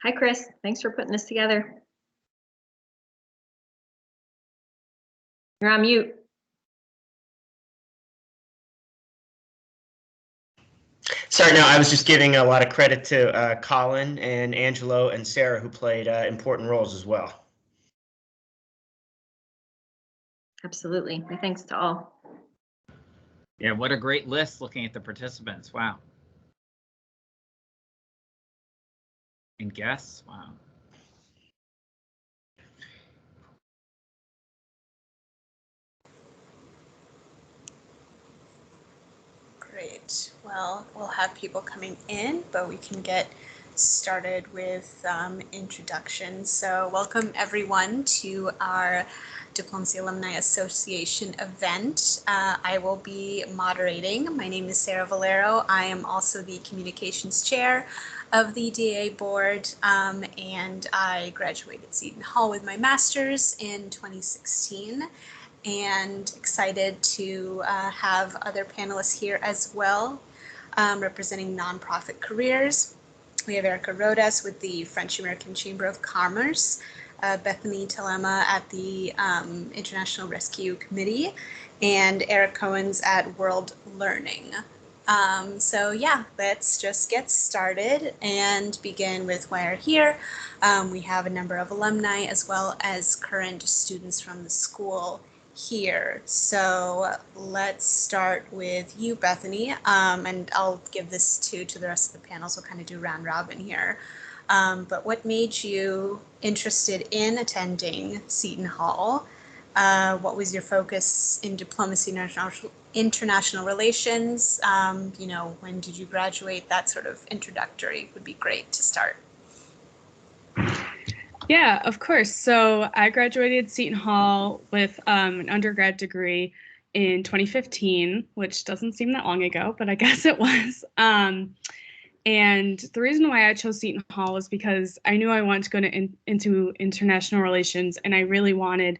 Hi, Chris. Thanks for putting this together. You're on mute. Sorry, no, I was just giving a lot of credit to Colin and Angelo and Sarah, who played important roles as well. Absolutely. My thanks to all. Yeah, what a great list looking at the participants. Wow. And guests, wow. Great. Well, we'll have people coming in, but we can get started with introductions. So welcome everyone to our Diplomacy Alumni Association event. I will be moderating. My name is Sarah Valero. I am also the communications chair of the DA board, and I graduated Seton Hall with my master's in 2016. And excited to have other panelists here as well, representing nonprofit careers. We have Erica Rodas with the French American Chamber of Commerce, Bethany Telema at the International Rescue Committee, and Eric Cohen's at World Learning. So yeah, let's just get started and begin with why we're here. We have a number of alumni as well as current students from the school here. So let's start with you, Bethany, and I'll give this to the rest of the panels. We'll kind of do round robin here. But what made you interested in attending Seton Hall? What was your focus in diplomacy and international relations? You know, when did you graduate? That sort of introductory would be great to start. Yeah, of course. So I graduated Seton Hall with an undergrad degree in 2015, which doesn't seem that long ago, but I guess it was. And the reason why I chose Seton Hall was because I knew I wanted to go into international relations, and I really wanted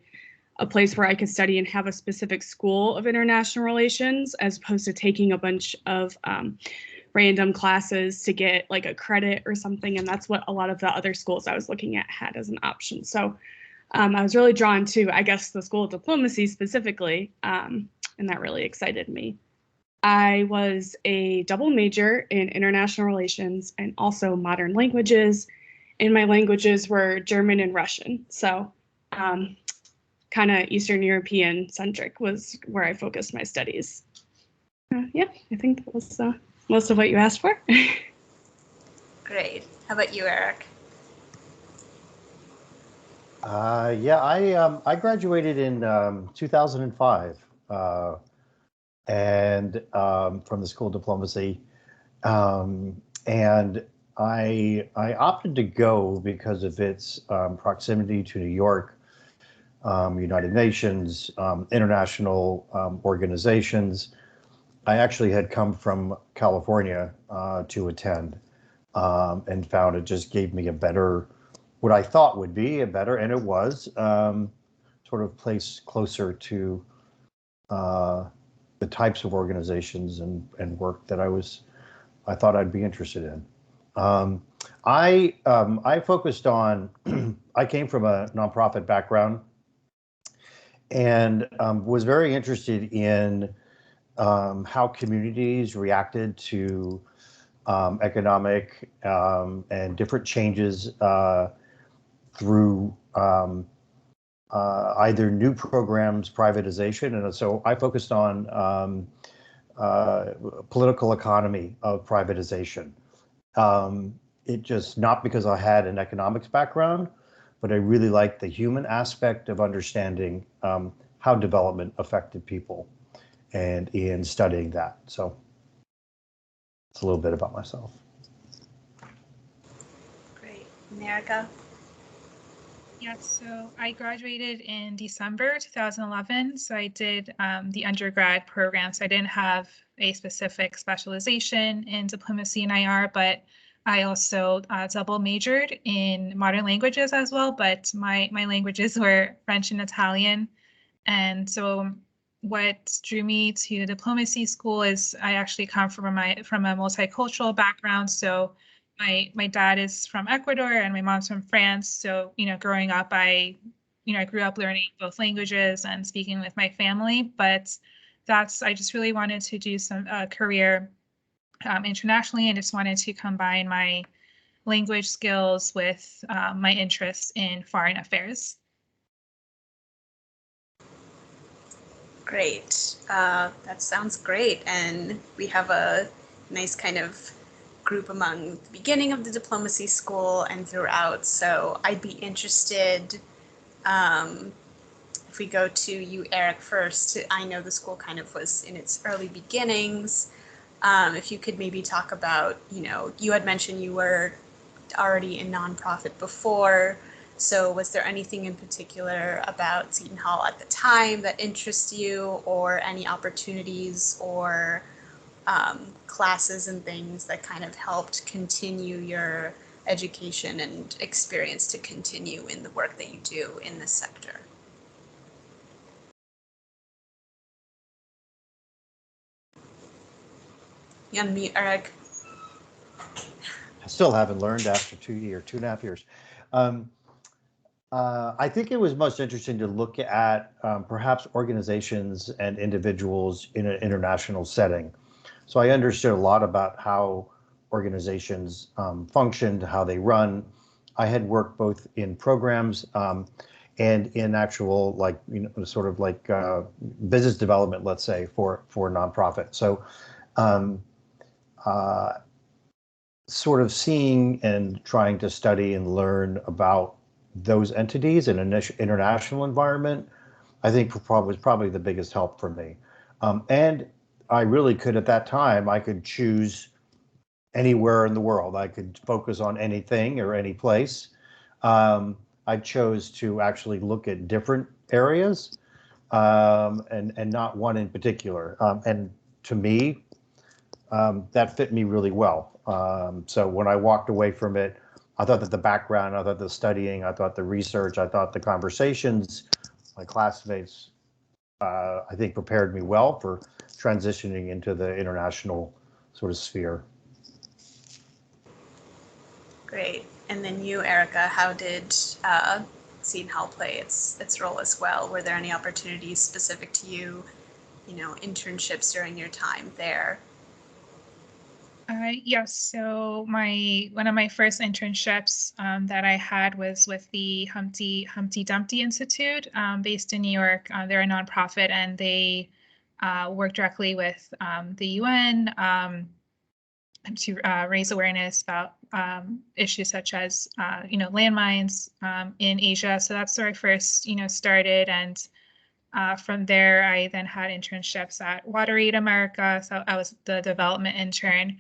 a place where I could study and have a specific school of international relations, as opposed to taking a bunch of random classes to get like a credit or something. And that's what a lot of the other schools I was looking at had as an option. So I was really drawn to, I guess, the School of Diplomacy specifically, and that really excited me. I was a double major in international relations and also modern languages, and my languages were German and Russian. So kind of Eastern European centric was where I focused my studies. Yeah, I think that was most of what you asked for. Great. How about you, Eric? Yeah, I graduated in 2005 and from the School of Diplomacy, and I opted to go because of its proximity to New York, United Nations, international organizations. I actually had come from California to attend and found it just gave me a better, what I thought would be a better, and it was, sort of place closer to the types of organizations and work that I thought I'd be interested in. I focused on, I came from a nonprofit background and was very interested in how communities reacted to economic and different changes through either new programs, privatization, and so I focused on political economy of privatization. It just, not because I had an economics background, but I really liked the human aspect of understanding how development affected people, and in studying that. So it's a little bit about myself. Great. Erica? Yes, so I graduated in December 2011. So I did the undergrad program. So I didn't have a specific specialization in diplomacy and IR, but I also double majored in modern languages as well. But my languages were French and Italian. And so what drew me to diplomacy school is I actually come from a multicultural background. So my dad is from Ecuador and my mom's from France. So, growing up, I grew up learning both languages and speaking with my family. But I just really wanted to do some career internationally, and just wanted to combine my language skills with my interests in foreign affairs. Great. That sounds great. And we have a nice kind of group among the beginning of the diplomacy school and throughout. So I'd be interested, if we go to you, Eric, first. I know the school kind of was in its early beginnings. If you could maybe talk about, you had mentioned you were already in nonprofit before. So was there anything in particular about Seton Hall at the time that interests you, or any opportunities or classes and things that kind of helped continue your education and experience to continue in the work that you do in this sector? You unmute, Eric. I still haven't learned after 2.5 years. I think it was most interesting to look at perhaps organizations and individuals in an international setting. So I understood a lot about how organizations functioned, how they run. I had worked both in programs and in actual, sort of like business development, let's say, for nonprofit. So sort of seeing and trying to study and learn about those entities in an international environment, I think was probably the biggest help for me. And I really could, at that time, I could choose anywhere in the world. I could focus on anything or any place. I chose to actually look at different areas and not one in particular. And to me, that fit me really well. So when I walked away from it, I thought that the background, I thought the studying, I thought the research, I thought the conversations, my classmates, I think prepared me well for transitioning into the international sort of sphere. Great. And then you, Erica, how did Seton Hall play its role as well? Were there any opportunities specific to you, internships during your time there? Yes, so one of my first internships that I had was with the Humpty Dumpty Institute, based in New York. They're a nonprofit, and they work directly with the UN to raise awareness about issues such as landmines in Asia. So that's where I first started, and from there I then had internships at WaterAid America. So I was the development intern.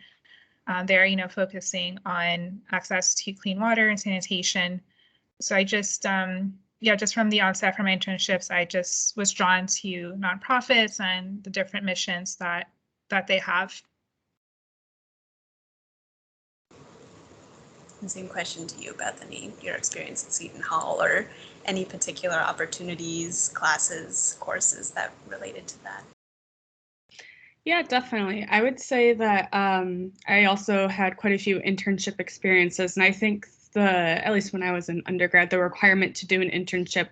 They're, focusing on access to clean water and sanitation. So I just, just from the onset from my internships, I just was drawn to nonprofits and the different missions that they have. And same question to you, Bethany, your experience at Seton Hall, or any particular opportunities, classes, courses that related to that? Yeah, definitely. I would say that I also had quite a few internship experiences, and I think at least when I was in undergrad, the requirement to do an internship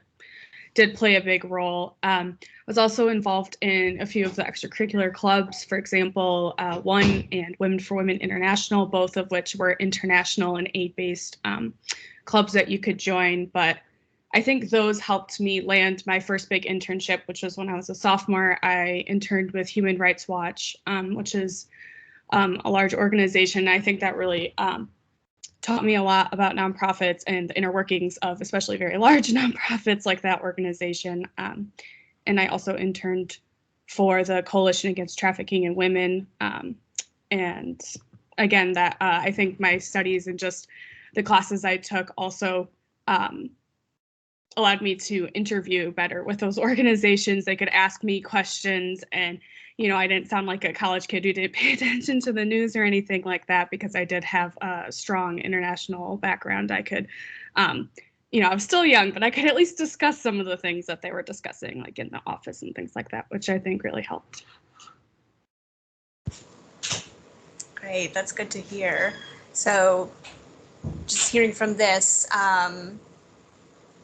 did play a big role. I was also involved in a few of the extracurricular clubs, for example, ONE and Women for Women International, both of which were international and aid-based clubs that you could join. But I think those helped me land my first big internship, which was when I was a sophomore. I interned with Human Rights Watch, which is a large organization. I think that really taught me a lot about nonprofits and the inner workings of especially very large nonprofits like that organization. And I also interned for the Coalition Against Trafficking in Women. And again, that I think my studies and just the classes I took also allowed me to interview better with those organizations. They could ask me questions, and I didn't sound like a college kid who didn't pay attention to the news or anything like that, because I did have a strong international background. I could, I was still young, but I could at least discuss some of the things that they were discussing, like in the office and things like that, which I think really helped. Great, that's good to hear. So just hearing from this,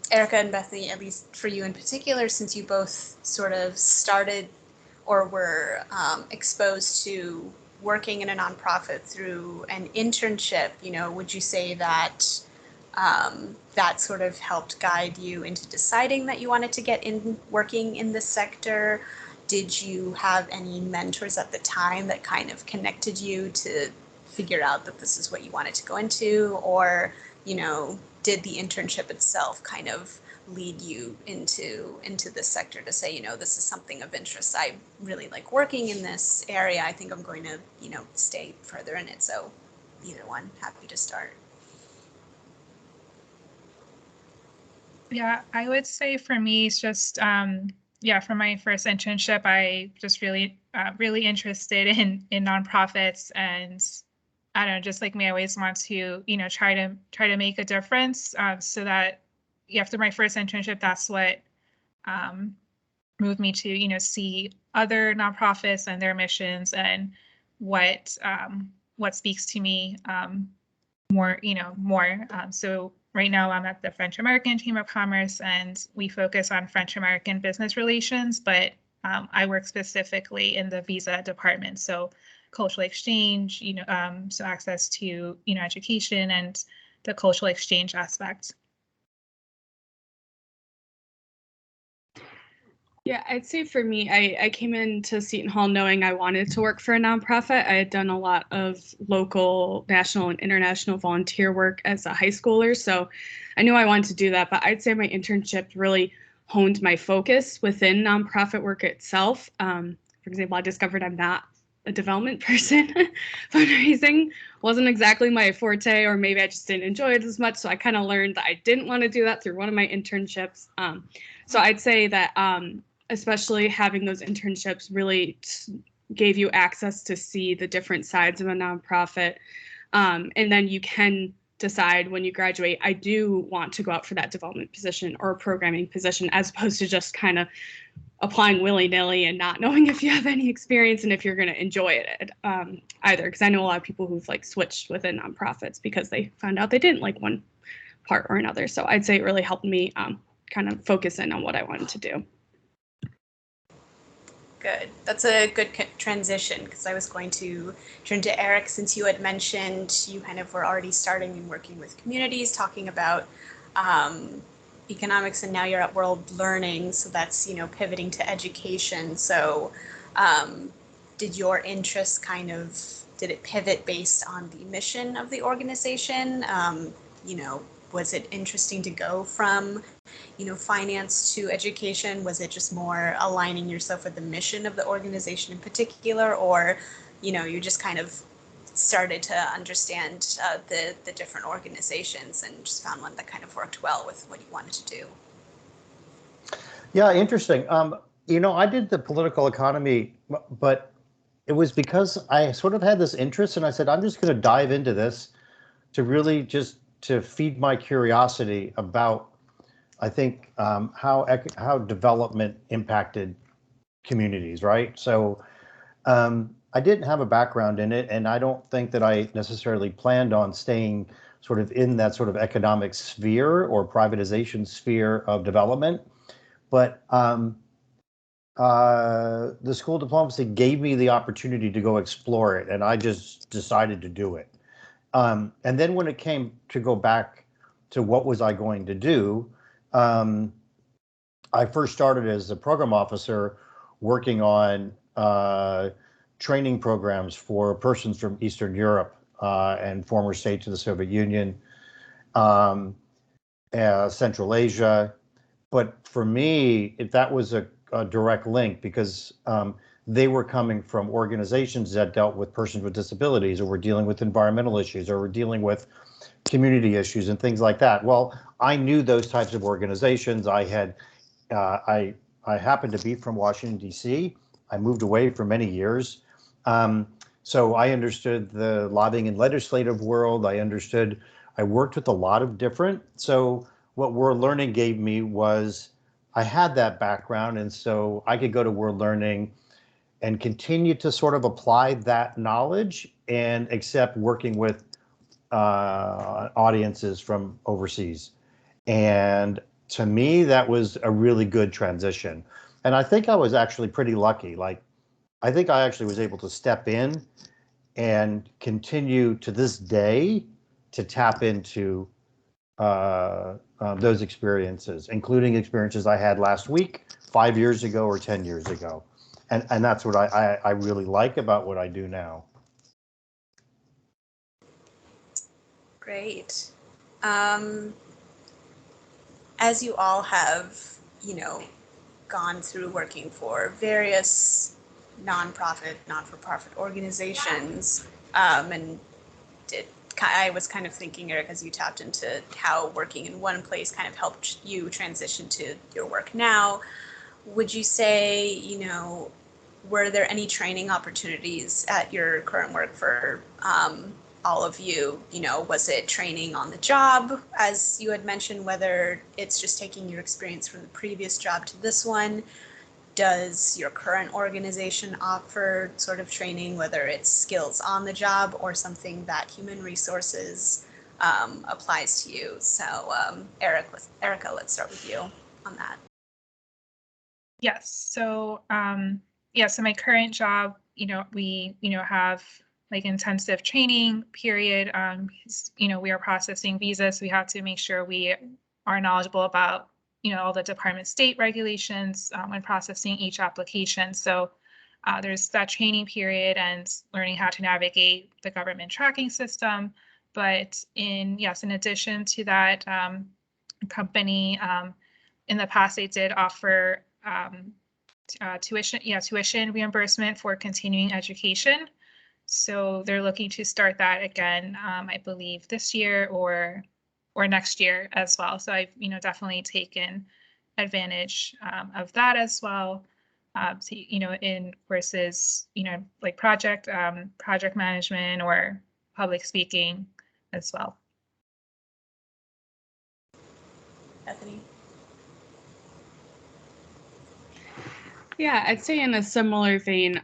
Erica and Bethany, at least for you in particular, since you both sort of started or were exposed to working in a nonprofit through an internship, would you say that that sort of helped guide you into deciding that you wanted to get in working in this sector? Did you have any mentors at the time that kind of connected you to figure out that this is what you wanted to go into? Or, did the internship itself kind of lead you into this sector to say, this is something of interest. I really like working in this area. I think I'm going to, stay further in it. So either one, happy to start. Yeah, I would say for me, it's just, for my first internship, I just really interested in nonprofits, and I don't know, just like me, I always want to, try to make a difference. So that after my first internship, that's what moved me to, see other nonprofits and their missions and what speaks to me more. So right now I'm at the French American Chamber of Commerce, and we focus on French American business relations, but I work specifically in the visa department. So cultural exchange, so access to, education and the cultural exchange aspect. Yeah, I'd say for me, I came into Seton Hall knowing I wanted to work for a nonprofit. I had done a lot of local, national, and international volunteer work as a high schooler, so I knew I wanted to do that. But I'd say my internship really honed my focus within nonprofit work itself. For example, I discovered I'm not a development person. Fundraising wasn't exactly my forte, or maybe I just didn't enjoy it as much. So I kind of learned that I didn't want to do that through one of my internships. So I'd say that especially having those internships really gave you access to see the different sides of a nonprofit. And then you can decide when you graduate, I do want to go out for that development position or programming position, as opposed to just kind of applying willy-nilly and not knowing if you have any experience and if you're going to enjoy it either. Because I know a lot of people who've switched within nonprofits because they found out they didn't like one part or another. So I'd say it really helped me kind of focus in on what I wanted to do. Good. That's a good transition, because I was going to turn to Eric, since you had mentioned you kind of were already starting and working with communities, talking about economics, and now you're at World Learning, so that's pivoting to education. So did your interest did it pivot based on the mission of the organization? Was it interesting to go from finance to education? Was it just more aligning yourself with the mission of the organization in particular, or you just kind of started to understand the different organizations and just found one that kind of worked well with what you wanted to do? Yeah, interesting. I did the political economy, but it was because I sort of had this interest, and I said, I'm just going to dive into this to really just to feed my curiosity about, I think, how development impacted communities, right? So I didn't have a background in it, and I don't think that I necessarily planned on staying sort of in that sort of economic sphere or privatization sphere of development. But the school of diplomacy gave me the opportunity to go explore it, and I just decided to do it. And then when it came to go back to what was I going to do, I first started as a program officer working on training programs for persons from Eastern Europe and former states of the Soviet Union, Central Asia. But for me, that was a direct link, because they were coming from organizations that dealt with persons with disabilities, or were dealing with environmental issues, or were dealing with community issues and things like that. Well, I knew those types of organizations. I happened to be from Washington, D.C. I moved away for many years. So I understood the lobbying and legislative world. I worked with a lot of different. So what World Learning gave me was, I had that background, and so I could go to World Learning and continue to sort of apply that knowledge, and accept working with audiences from overseas. And to me, that was a really good transition. And I think I was actually pretty lucky. Like, I think I actually was able to step in and continue to this day to tap into those experiences, including experiences I had last week, 5 years ago, or 10 years ago. And that's what I really like about what I do now. Great. As you all have, gone through working for various nonprofit, not-for-profit organizations, and I was kind of thinking, Eric, as you tapped into how working in one place kind of helped you transition to your work now. Would you say, were there any training opportunities at your current work for all of you? Was it training on the job, as you had mentioned, whether it's just taking your experience from the previous job to this one? Does your current organization offer sort of training, whether it's skills on the job or something that human resources applies to you? So Erica, let's start with you on that. Yes. So, so my current job, we, have like intensive training period. We are processing visas. So we have to make sure we are knowledgeable about, all the Department of State regulations when processing each application. So there's that training period and learning how to navigate the government tracking system. But in addition to that, company in the past, they did offer tuition reimbursement for continuing education. So they're looking to start that again, I believe this year or next year as well. So I've definitely taken advantage of that as well. So, in courses, like project management or public speaking as well. Bethany? Yeah, I'd say in a similar vein,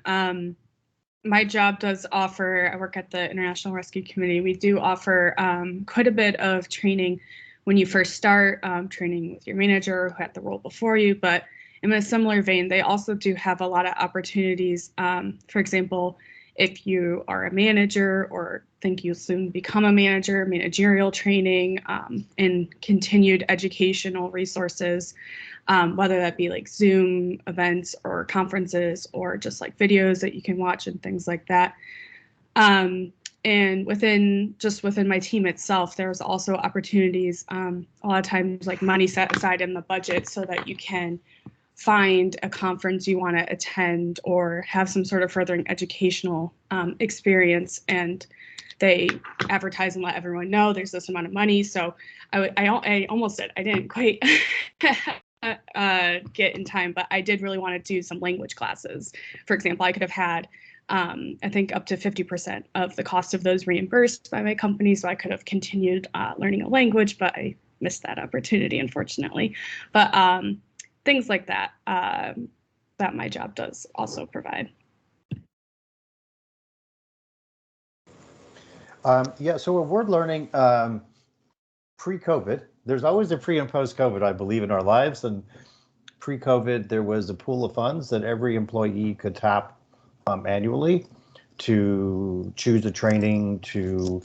my job does offer, I work at the International Rescue Committee. We do offer quite a bit of training when you first start, training with your manager who had the role before you. But in a similar vein, they also do have a lot of opportunities. For example, if you are a manager or think you'll soon become a manager, managerial training and continued educational resources. Whether that be like Zoom events or conferences or just like videos that you can watch and things like that. And within my team itself, there's also opportunities, a lot of times like money set aside in the budget so that you can find a conference you want to attend or have some sort of furthering educational experience. And they advertise and let everyone know there's this amount of money. So I almost did. I didn't quite get in time, but I did really want to do some language classes. For example, I could have had, I think, up to 50% of the cost of those reimbursed by my company. So I could have continued learning a language, but I missed that opportunity, unfortunately. But things like that, that my job does also provide. So we're learning pre-COVID. There's always a pre and post-COVID, I believe, in our lives. And pre-COVID, there was a pool of funds that every employee could tap annually to choose a training, to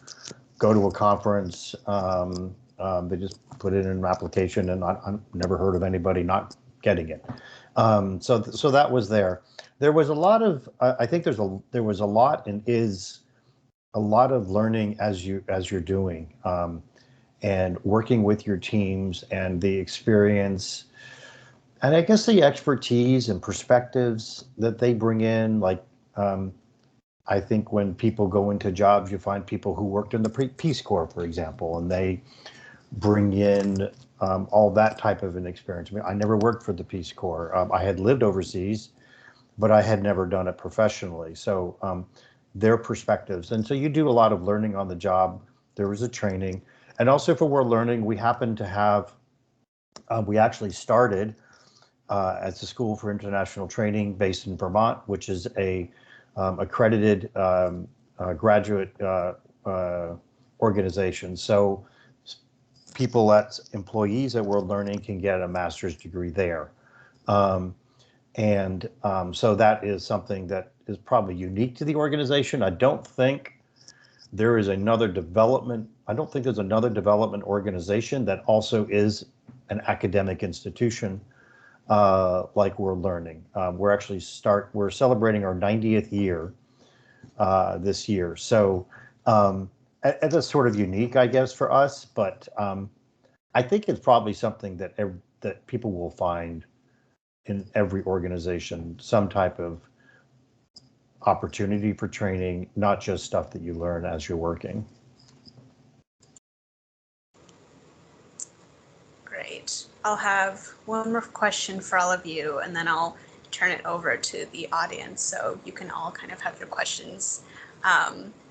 go to a conference. They just put it in an application, and I've never heard of anybody not getting it. So that was there. There was a lot of, I think there was a lot and is a lot of learning as you're doing. And working with your teams and the experience and I guess the expertise and perspectives that they bring in. Like, I think when people go into jobs, you find people who worked in the Peace Corps, for example, and they bring in all that type of an experience. I mean, I never worked for the Peace Corps. I had lived overseas, but I had never done it professionally. So their perspectives. And so you do a lot of learning on the job. There was a training. And also for World Learning, we happen to have, we actually started as a school for international training based in Vermont, which is a accredited graduate organizations. So people employees at World Learning can get a master's degree there. So that is something that is probably unique to the organization. I don't think there's another development organization that also is an academic institution like World Learning. We're celebrating our 90th year this year. So that's sort of unique, I guess, for us, but I think it's probably something that people will find in every organization, some type of opportunity for training, not just stuff that you learn as you're working. Great. I'll have one more question for all of you, and then I'll turn it over to the audience so you can all kind of have your questions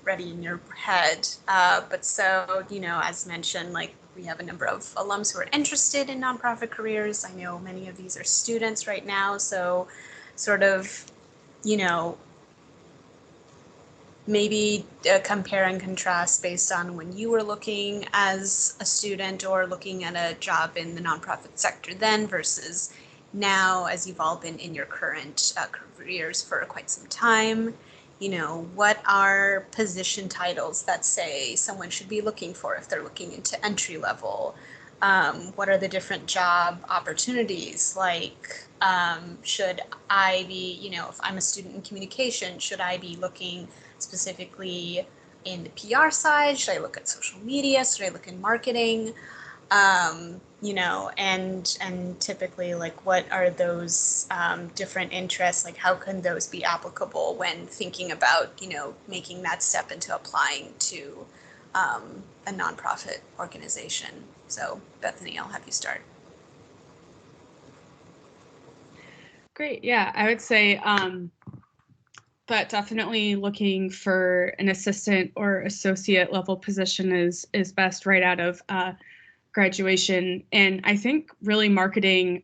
ready in your head. But so, as mentioned, like we have a number of alums who are interested in nonprofit careers. I know many of these are students right now, so sort of, maybe compare and contrast based on when you were looking as a student or looking at a job in the nonprofit sector then versus now, as you've all been in your current careers for quite some time. What are position titles that say someone should be looking for if they're looking into entry level? What are the different job opportunities? Like, should I be, if I'm a student in communication, should I be looking specifically in the PR side? Should I look at social media? Should I look in marketing? And typically, like, what are those different interests? Like, how can those be applicable when thinking about, making that step into applying to a nonprofit organization? So, Bethany, I'll have you start. Great. Yeah, I would say that definitely looking for an assistant or associate level position is best right out of graduation. And I think really marketing,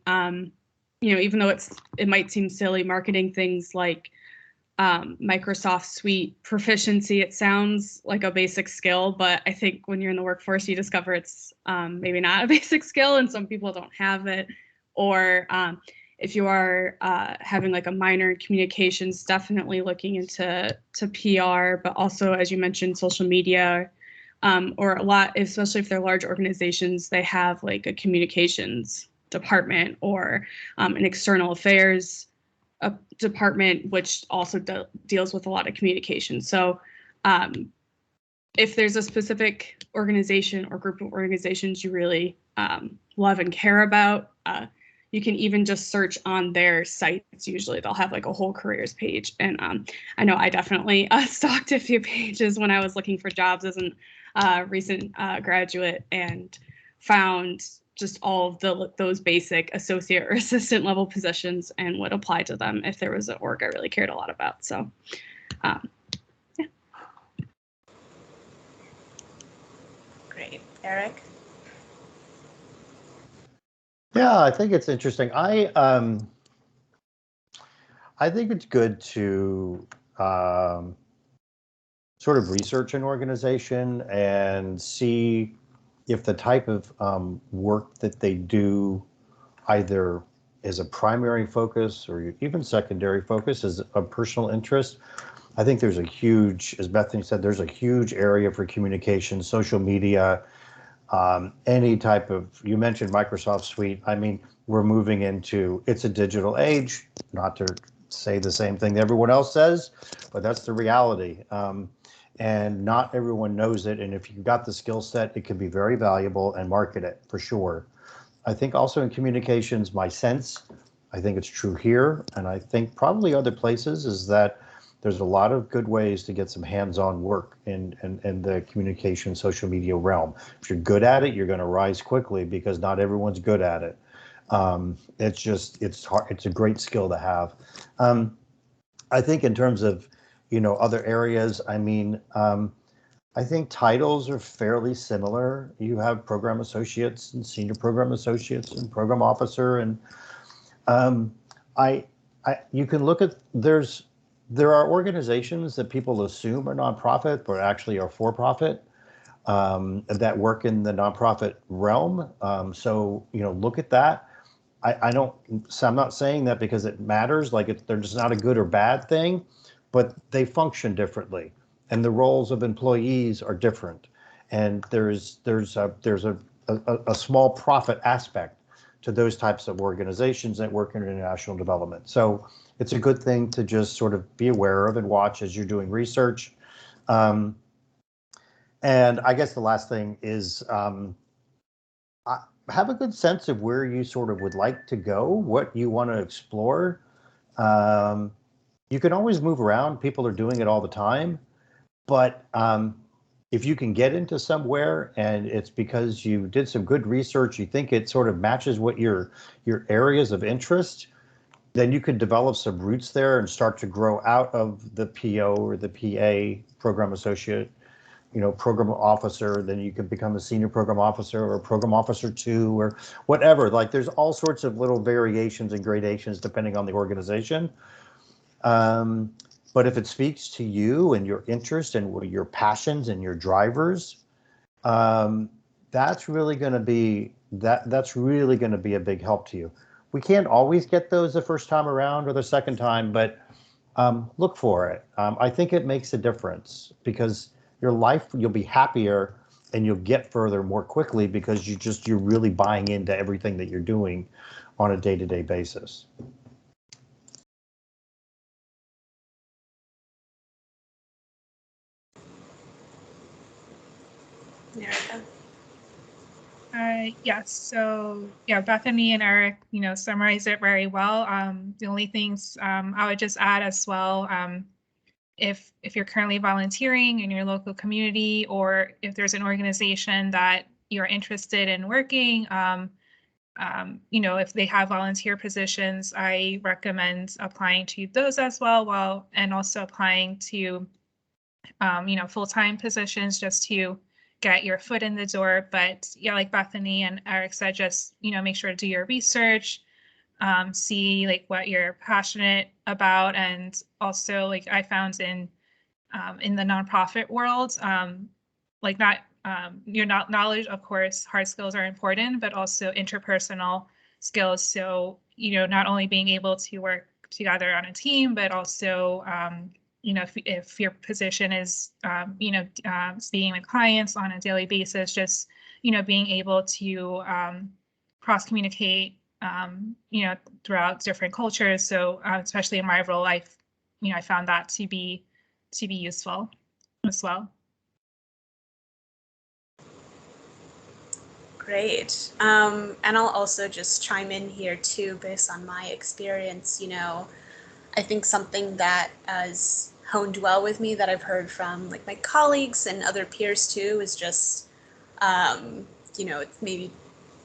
even though it might seem silly, marketing things like Microsoft Suite proficiency, it sounds like a basic skill, but I think when you're in the workforce, you discover it's maybe not a basic skill, and some people don't have it. Or if you are having like a minor in communications, definitely looking into PR, but also, as you mentioned, social media, or a lot, especially if they're large organizations, they have like a communications department or an external affairs department, which also deals with a lot of communication. So if there's a specific organization or group of organizations you really love and care about, you can even just search on their sites. Usually they'll have like a whole careers page. And I know I definitely stalked a few pages when I was looking for jobs as a recent graduate, and found just all of those basic associate or assistant level positions and would apply to them if there was an org I really cared a lot about. So, yeah. Great. Eric? Yeah, I think it's interesting. I think it's good to sort of research an organization and see if the type of work that they do either is a primary focus or even secondary focus is a personal interest. I think there's a huge, as Bethany said, there's a huge area for communication, social media, any type of, you mentioned Microsoft Suite. I mean, we're moving into, it's a digital age, not to say the same thing that everyone else says, but that's the reality. And not everyone knows it. And if you've got the skill set, it can be very valuable, and market it for sure. I think also in communications, my sense, I think it's true here, and I think probably other places, is that there's a lot of good ways to get some hands-on work in the communication social media realm. If you're good at it, you're going to rise quickly, because not everyone's good at it. It's hard. It's a great skill to have. I think in terms of, other areas, I mean, I think titles are fairly similar. You have program associates and senior program associates and program officer, and you can look at, there are organizations that people assume are nonprofit but actually are for-profit. that work in the nonprofit realm. So, look at that. So I'm not saying that because it matters, like they're just not a good or bad thing, but they function differently, and the roles of employees are different, and there's a small profit aspect to those types of organizations that work in international development. So it's a good thing to just sort of be aware of and watch as you're doing research. And I guess the last thing is have a good sense of where you sort of would like to go, what you want to explore. You can always move around. People are doing it all the time. But if you can get into somewhere and it's because you did some good research, you think it sort of matches what your areas of interest, then you could develop some roots there and start to grow out of the PO or the PA, program associate, program officer. Then you could become a senior program officer or a program officer 2 or whatever. Like there's all sorts of little variations and gradations depending on the organization. But if it speaks to you and your interest and your passions and your drivers, that's really going to be that's really going to be a big help to you. We can't always get those the first time around or the second time, but look for it. I think it makes a difference because your life, you'll be happier and you'll get further more quickly because you're really buying into everything that you're doing on a day-to-day basis. Erica? Yes. So yeah, Bethany and Eric, summarized it very well. The only things I would just add as well, if you're currently volunteering in your local community, or if there's an organization that you're interested in working, if they have volunteer positions, I recommend applying to those as well, and also applying to, full-time positions just to get your foot in the door. But yeah, like Bethany and Eric said, just, make sure to do your research, see like what you're passionate about. And also like I found in the nonprofit world, like not your knowledge, of course, hard skills are important, but also interpersonal skills. So, not only being able to work together on a team, but also, if your position is, speaking with clients on a daily basis, just, being able to cross communicate, throughout different cultures. So especially in my role, I found that to be useful as well. Great. And I'll also just chime in here too, based on my experience. I think something that has honed well with me that I've heard from like my colleagues and other peers too is just, it's maybe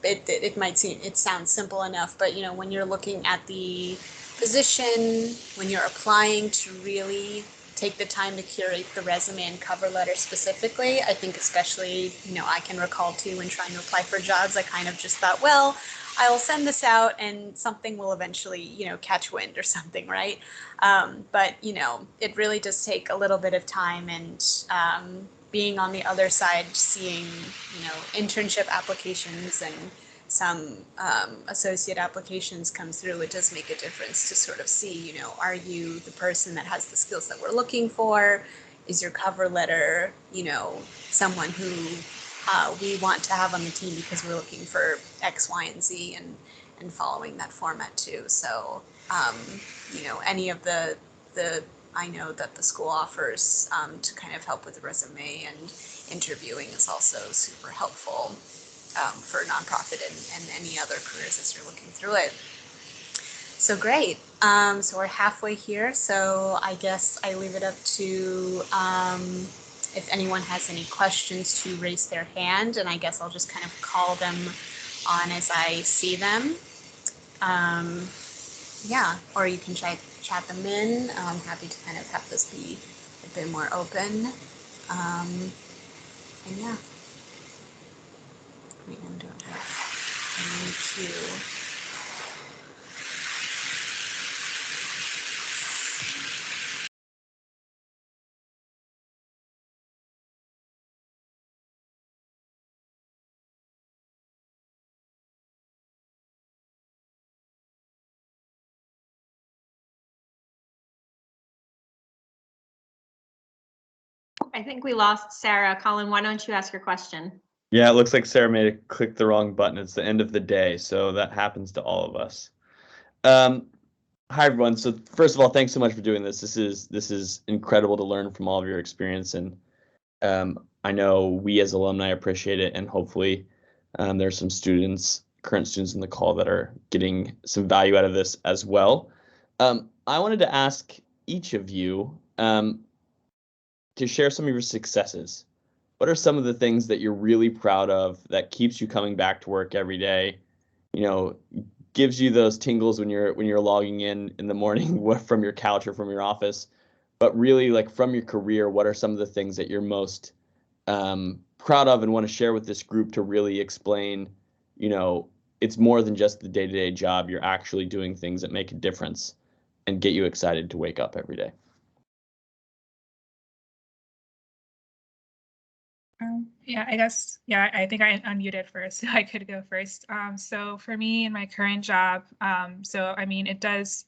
it might seem, it sounds simple enough, but when you're looking at the position, when you're applying, to really take the time to curate the resume and cover letter specifically. I think especially, I can recall too when trying to apply for jobs, I kind of just thought, well, I'll send this out and something will eventually, catch wind or something, right? But, it really does take a little bit of time, and being on the other side, seeing, internship applications and some associate applications come through, it does make a difference to sort of see, are you the person that has the skills that we're looking for? Is your cover letter, someone who we want to have on the team because we're looking for X, Y, and Z, and following that format too. So, any of the I know that the school offers to kind of help with the resume and interviewing is also super helpful for nonprofit and any other careers as you're looking through it. So great. So we're halfway here. So I guess I leave it up to if anyone has any questions to raise their hand, and I guess I'll just kind of call them on as I see them. Yeah, or you can chat them in. I'm happy to kind of have this be a bit more open. And yeah. Wait, I'm doing that. I need to I think we lost Sarah. Colin, why don't you ask your question? Yeah, it looks like Sarah click the wrong button. It's the end of the day, so that happens to all of us. Hi everyone. So first of all, thanks so much for doing this. This is incredible to learn from all of your experience, and I know we as alumni appreciate it, and hopefully there's some current students in the call that are getting some value out of this as well. I wanted to ask each of you to share some of your successes. What are some of the things that you're really proud of that keeps you coming back to work every day? You know, gives you those tingles when you're logging in the morning from your couch or from your office. But really, like from your career, what are some of the things that you're most proud of and want to share with this group to really explain, you know, it's more than just the day-to-day job. You're actually doing things that make a difference and get you excited to wake up every day. Yeah, I guess, I think I unmuted first, so I could go first. So for me in my current job, so I mean, it does,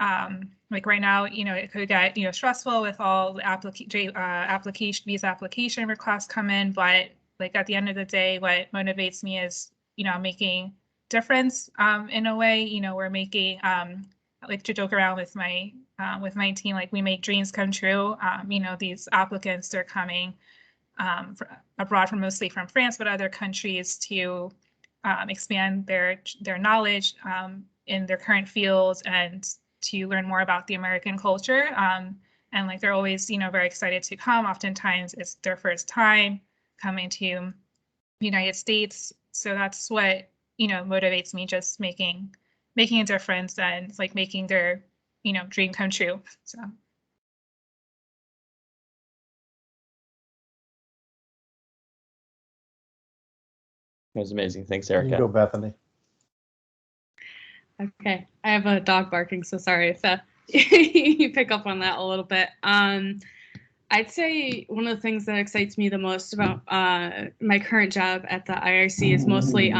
like right now, you know, it could get, you know, stressful with all the visa application requests come in, but like at the end of the day, what motivates me is, you know, making difference in a way. You know, we're making, like to joke around with my team, like we make dreams come true. You know, these applicants, they're coming abroad mostly from France, but other countries to expand their knowledge in their current fields and to learn more about the American culture. And like they're always, you know, very excited to come. Oftentimes it's their first time coming to the United States. So that's what, you know, motivates me, just making a difference and like making their, you know, dream come true. So. That was amazing. Thanks, You Erica. go, Bethany. Okay, I have a dog barking, so sorry if you pick up on that a little bit. I'd say one of the things that excites me the most about my current job at the IRC is mostly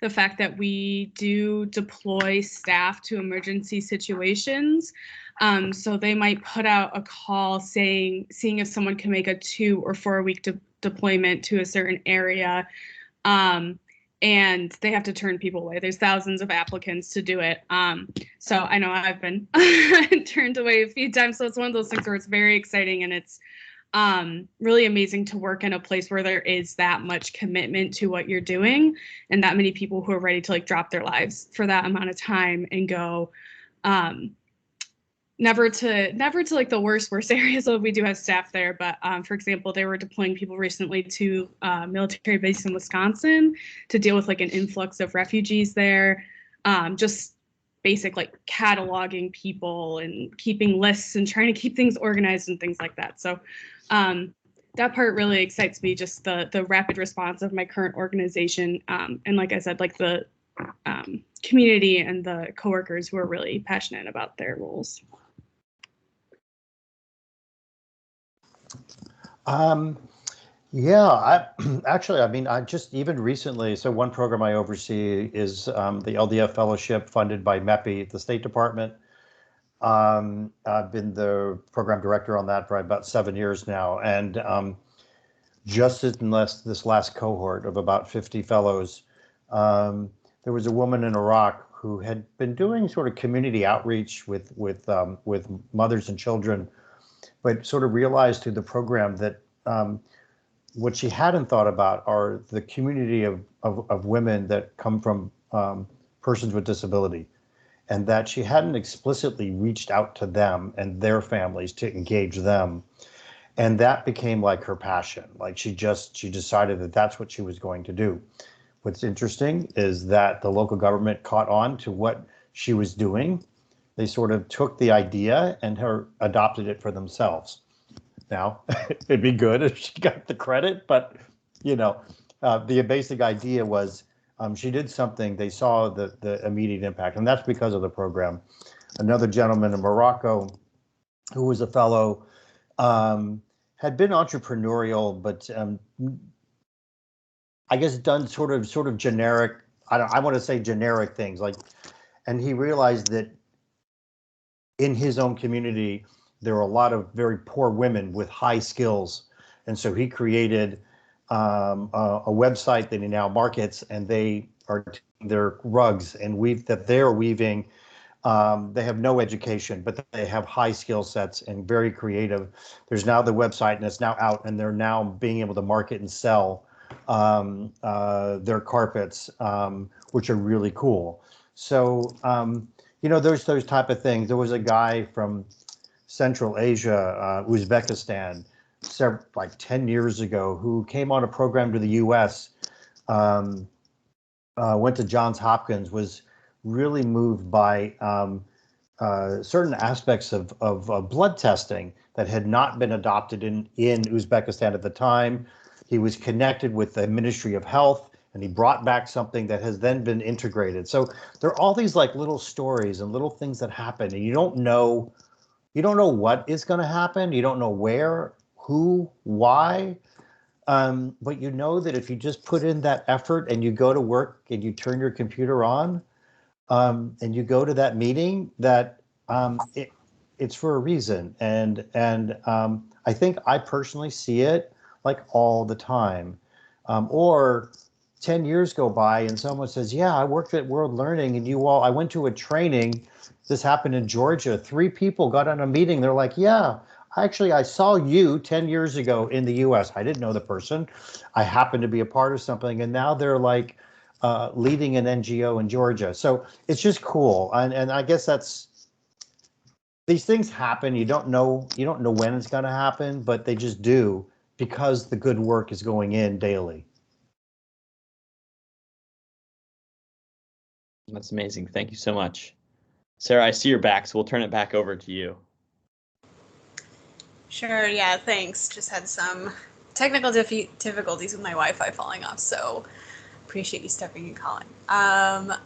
the fact that we do deploy staff to emergency situations. So they might put out a call seeing if someone can make a 2 or 4 week deployment to a certain area. And they have to turn people away. There's thousands of applicants to do it. So I know I've been turned away a few times. So it's one of those things where it's very exciting, and it's really amazing to work in a place where there is that much commitment to what you're doing and that many people who are ready to like drop their lives for that amount of time and go, never to like the worst areas. So we do have staff there, but for example, they were deploying people recently to military base in Wisconsin to deal with like an influx of refugees there. Just basic like cataloging people and keeping lists and trying to keep things organized and things like that. So that part really excites me, just the rapid response of my current organization. And like I said, like the community and the coworkers who are really passionate about their roles. Yeah, I just even recently, so one program I oversee is the Ldf Fellowship funded by MEPI, the State Department. I've been the program director on that for about 7 years now. And just in this last cohort of about 50 fellows, there was a woman in Iraq who had been doing sort of community outreach with mothers and children, but sort of realized through the program that what she hadn't thought about are the community of women that come from persons with disability, and that she hadn't explicitly reached out to them and their families to engage them. And that became like her passion. Like she decided that that's what she was going to do. What's interesting is that the local government caught on to what she was doing. They sort of took the idea and adopted it for themselves. Now, it'd be good if she got the credit, but the basic idea was she did something. They saw the immediate impact, and that's because of the program. Another gentleman in Morocco, who was a fellow, had been entrepreneurial, but I guess done sort of generic. I want to say generic things, like, and he realized that in his own community, there are a lot of very poor women with high skills. And so he created a website that he now markets, and they are their rugs and they're weaving. They have no education, but they have high skill sets and very creative. There's now the website, and it's now out, and they're now being able to market and sell their carpets, which are really cool. So, there's those type of things. There was a guy from Central Asia, Uzbekistan, like 10 years ago, who came on a program to the U.S., went to Johns Hopkins, was really moved by certain aspects of blood testing that had not been adopted in Uzbekistan at the time. He was connected with the Ministry of Health, and he brought back something that has then been integrated. So there are all these like little stories and little things that happen, and you don't know what is going to happen. You don't know where, who, why. But you know that if you just put in that effort and you go to work and you turn your computer on, and you go to that meeting, that it's for a reason. And I think I personally see it like all the time. Or 10 years go by and someone says, yeah, I worked at World Learning, and I went to a training. This happened in Georgia. 3 people got on a meeting. They're like, yeah, actually, I saw you 10 years ago in the US. I didn't know the person. I happened to be a part of something. And now they're like leading an NGO in Georgia. So it's just cool. And I guess these things happen. You don't know when it's going to happen, but they just do, because the good work is going in daily. That's amazing. Thank you so much. Sarah, I see your back, so we'll turn it back over to you. Sure, yeah, thanks. Just had some technical difficulties with my Wi-Fi falling off, so appreciate you stepping in, Colin.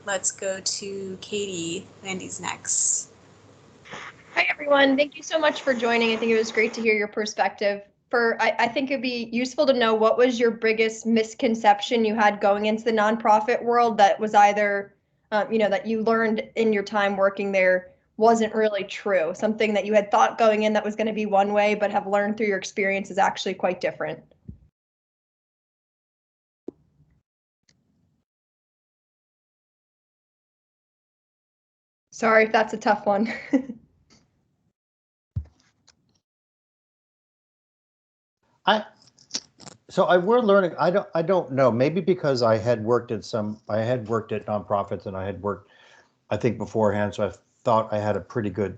Let's go to Katie. Landy's next. Hi, everyone. Thank you so much for joining. I think it was great to hear your perspective. I think it'd be useful to know, what was your biggest misconception you had going into the nonprofit world that was either, that you learned in your time working there wasn't really true, something that you had thought going in that was going to be one way, but have learned through your experience is actually quite different. Sorry if that's a tough one. We're learning. I don't know. Maybe because I had worked at nonprofits, and I had worked, I think, beforehand. So I thought I had a pretty good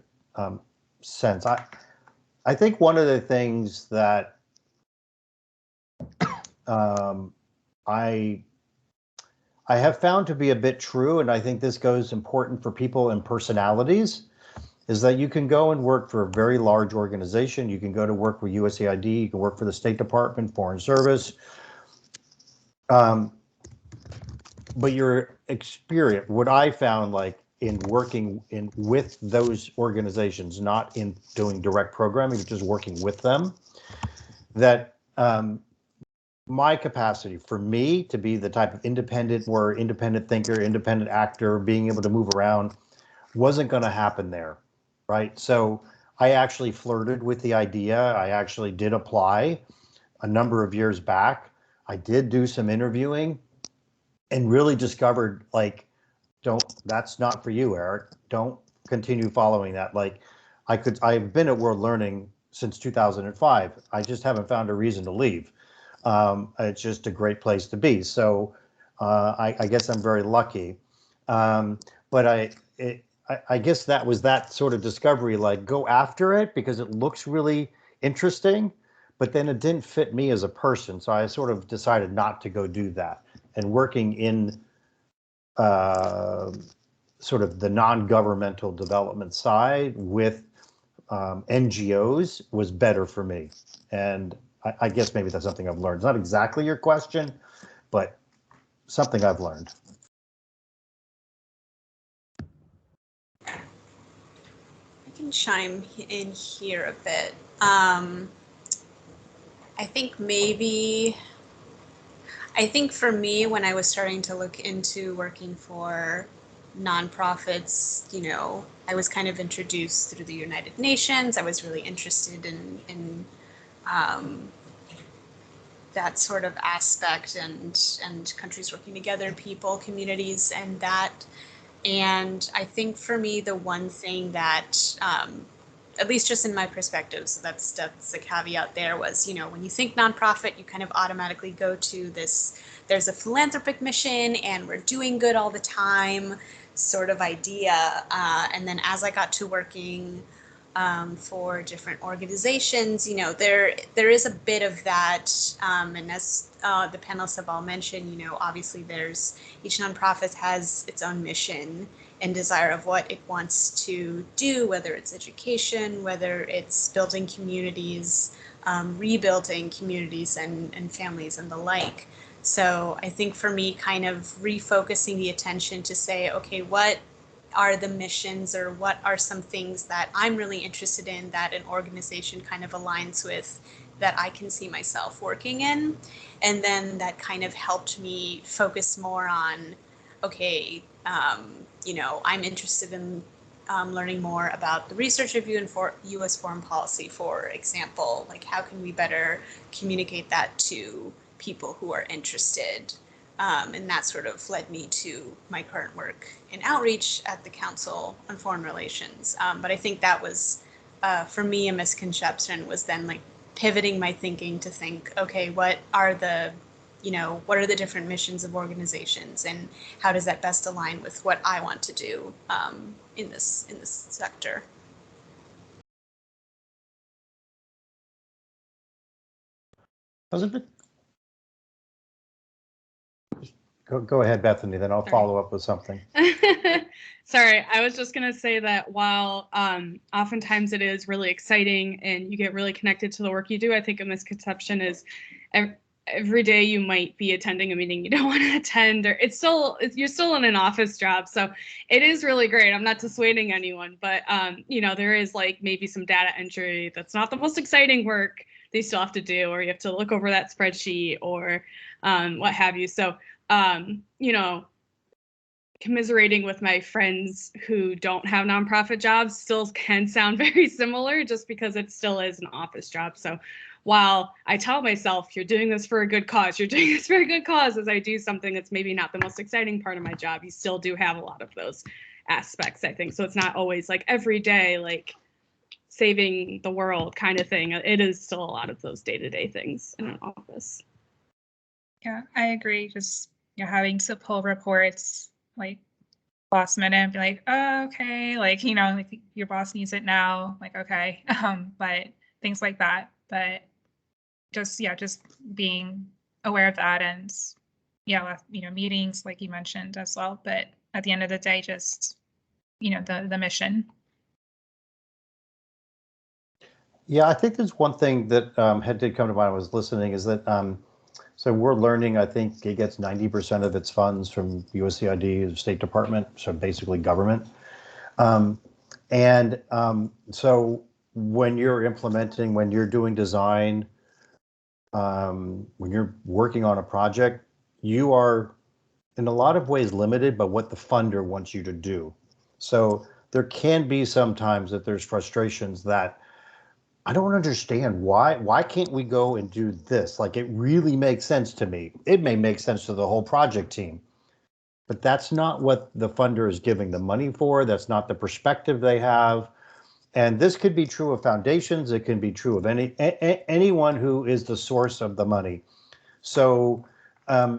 sense. I think one of the things that I have found to be a bit true, and I think this goes important for people and personalities, is that you can go and work for a very large organization. You can go to work for USAID, you can work for the State Department, Foreign Service. But your experience, what I found, like in working with those organizations, not in doing direct programming, but just working with them, that my capacity for me to be the type of independent thinker, independent actor, being able to move around, wasn't going to happen there. Right. So I actually flirted with the idea. I actually did apply a number of years back. I did do some interviewing and really discovered, like, that's not for you, Eric. Don't continue following that. Like, I've been at World Learning since 2005. I just haven't found a reason to leave. It's just a great place to be. So I guess I'm very lucky. But I guess that was that sort of discovery, like, go after it because it looks really interesting, but then it didn't fit me as a person. So I sort of decided not to go do that. And working in sort of the non-governmental development side with NGOs was better for me. And I guess maybe that's something I've learned. It's not exactly your question, but something I've learned. I can chime in here a bit. I think for me, when I was starting to look into working for nonprofits, you know, I was kind of introduced through the United Nations. I was really interested in that sort of aspect and countries working together, people, communities, and that. And I think for me, the one thing that, at least just in my perspective, so that's the caveat there, was, you know, when you think nonprofit, you kind of automatically go to this, there's a philanthropic mission and we're doing good all the time sort of idea. And then as I got to working for different organizations, you know, there is a bit of that, and as the panelists have all mentioned, you know, obviously there's, each nonprofit has its own mission and desire of what it wants to do, whether it's education, whether it's building communities, rebuilding communities and families and the like. So I think for me, kind of refocusing the attention to say, okay, what are the missions, or what are some things that I'm really interested in that an organization kind of aligns with, that I can see myself working in. And then that kind of helped me focus more on, okay, you know, I'm interested in learning more about the research review and for U.S. foreign policy, for example. Like, how can we better communicate that to people who are interested? And that sort of led me to my current work in outreach at the Council on Foreign Relations. But I think that was, for me, a misconception, was then like pivoting my thinking to think, okay, what are the, you know, what are the different missions of organizations, and how does that best align with what I want to do in this sector? Elizabeth? Go ahead, Bethany, then I'll follow up with something. Sorry, I was just going to say that while oftentimes it is really exciting and you get really connected to the work you do, I think a misconception is every day you might be attending a meeting you don't want to attend, or you're still in an office job. So it is really great. I'm not dissuading anyone, but you know, there is like maybe some data entry that's not the most exciting work they still have to do, or you have to look over that spreadsheet or what have you. So you know, commiserating with my friends who don't have nonprofit jobs still can sound very similar, just because it still is an office job. So while I tell myself, you're doing this for a good cause, you're doing this for a good cause, as I do something that's maybe not the most exciting part of my job, you still do have a lot of those aspects, I think. So it's not always like every day, like saving the world kind of thing. It is still a lot of those day-to-day things in an office. Yeah, I agree. Just, you know, having to pull reports like last minute and be like, oh, okay, like, you know, like your boss needs it now, like, okay, but things like that. But just, yeah, just being aware of that, and yeah, you know, meetings like you mentioned as well. But at the end of the day, just, you know, the mission. Yeah, I think there's one thing that did come to mind when I was listening, is that so we're learning, I think it gets 90% of its funds from USAID, the State Department, so basically government. So when you're implementing, when you're doing design, when you're working on a project, you are in a lot of ways limited by what the funder wants you to do. So there can be sometimes that there's frustrations that I don't understand why can't we go and do this? Like, it really makes sense to me. It may make sense to the whole project team, but that's not what the funder is giving the money for. That's not the perspective they have. And this could be true of foundations. It can be true of anyone who is the source of the money. So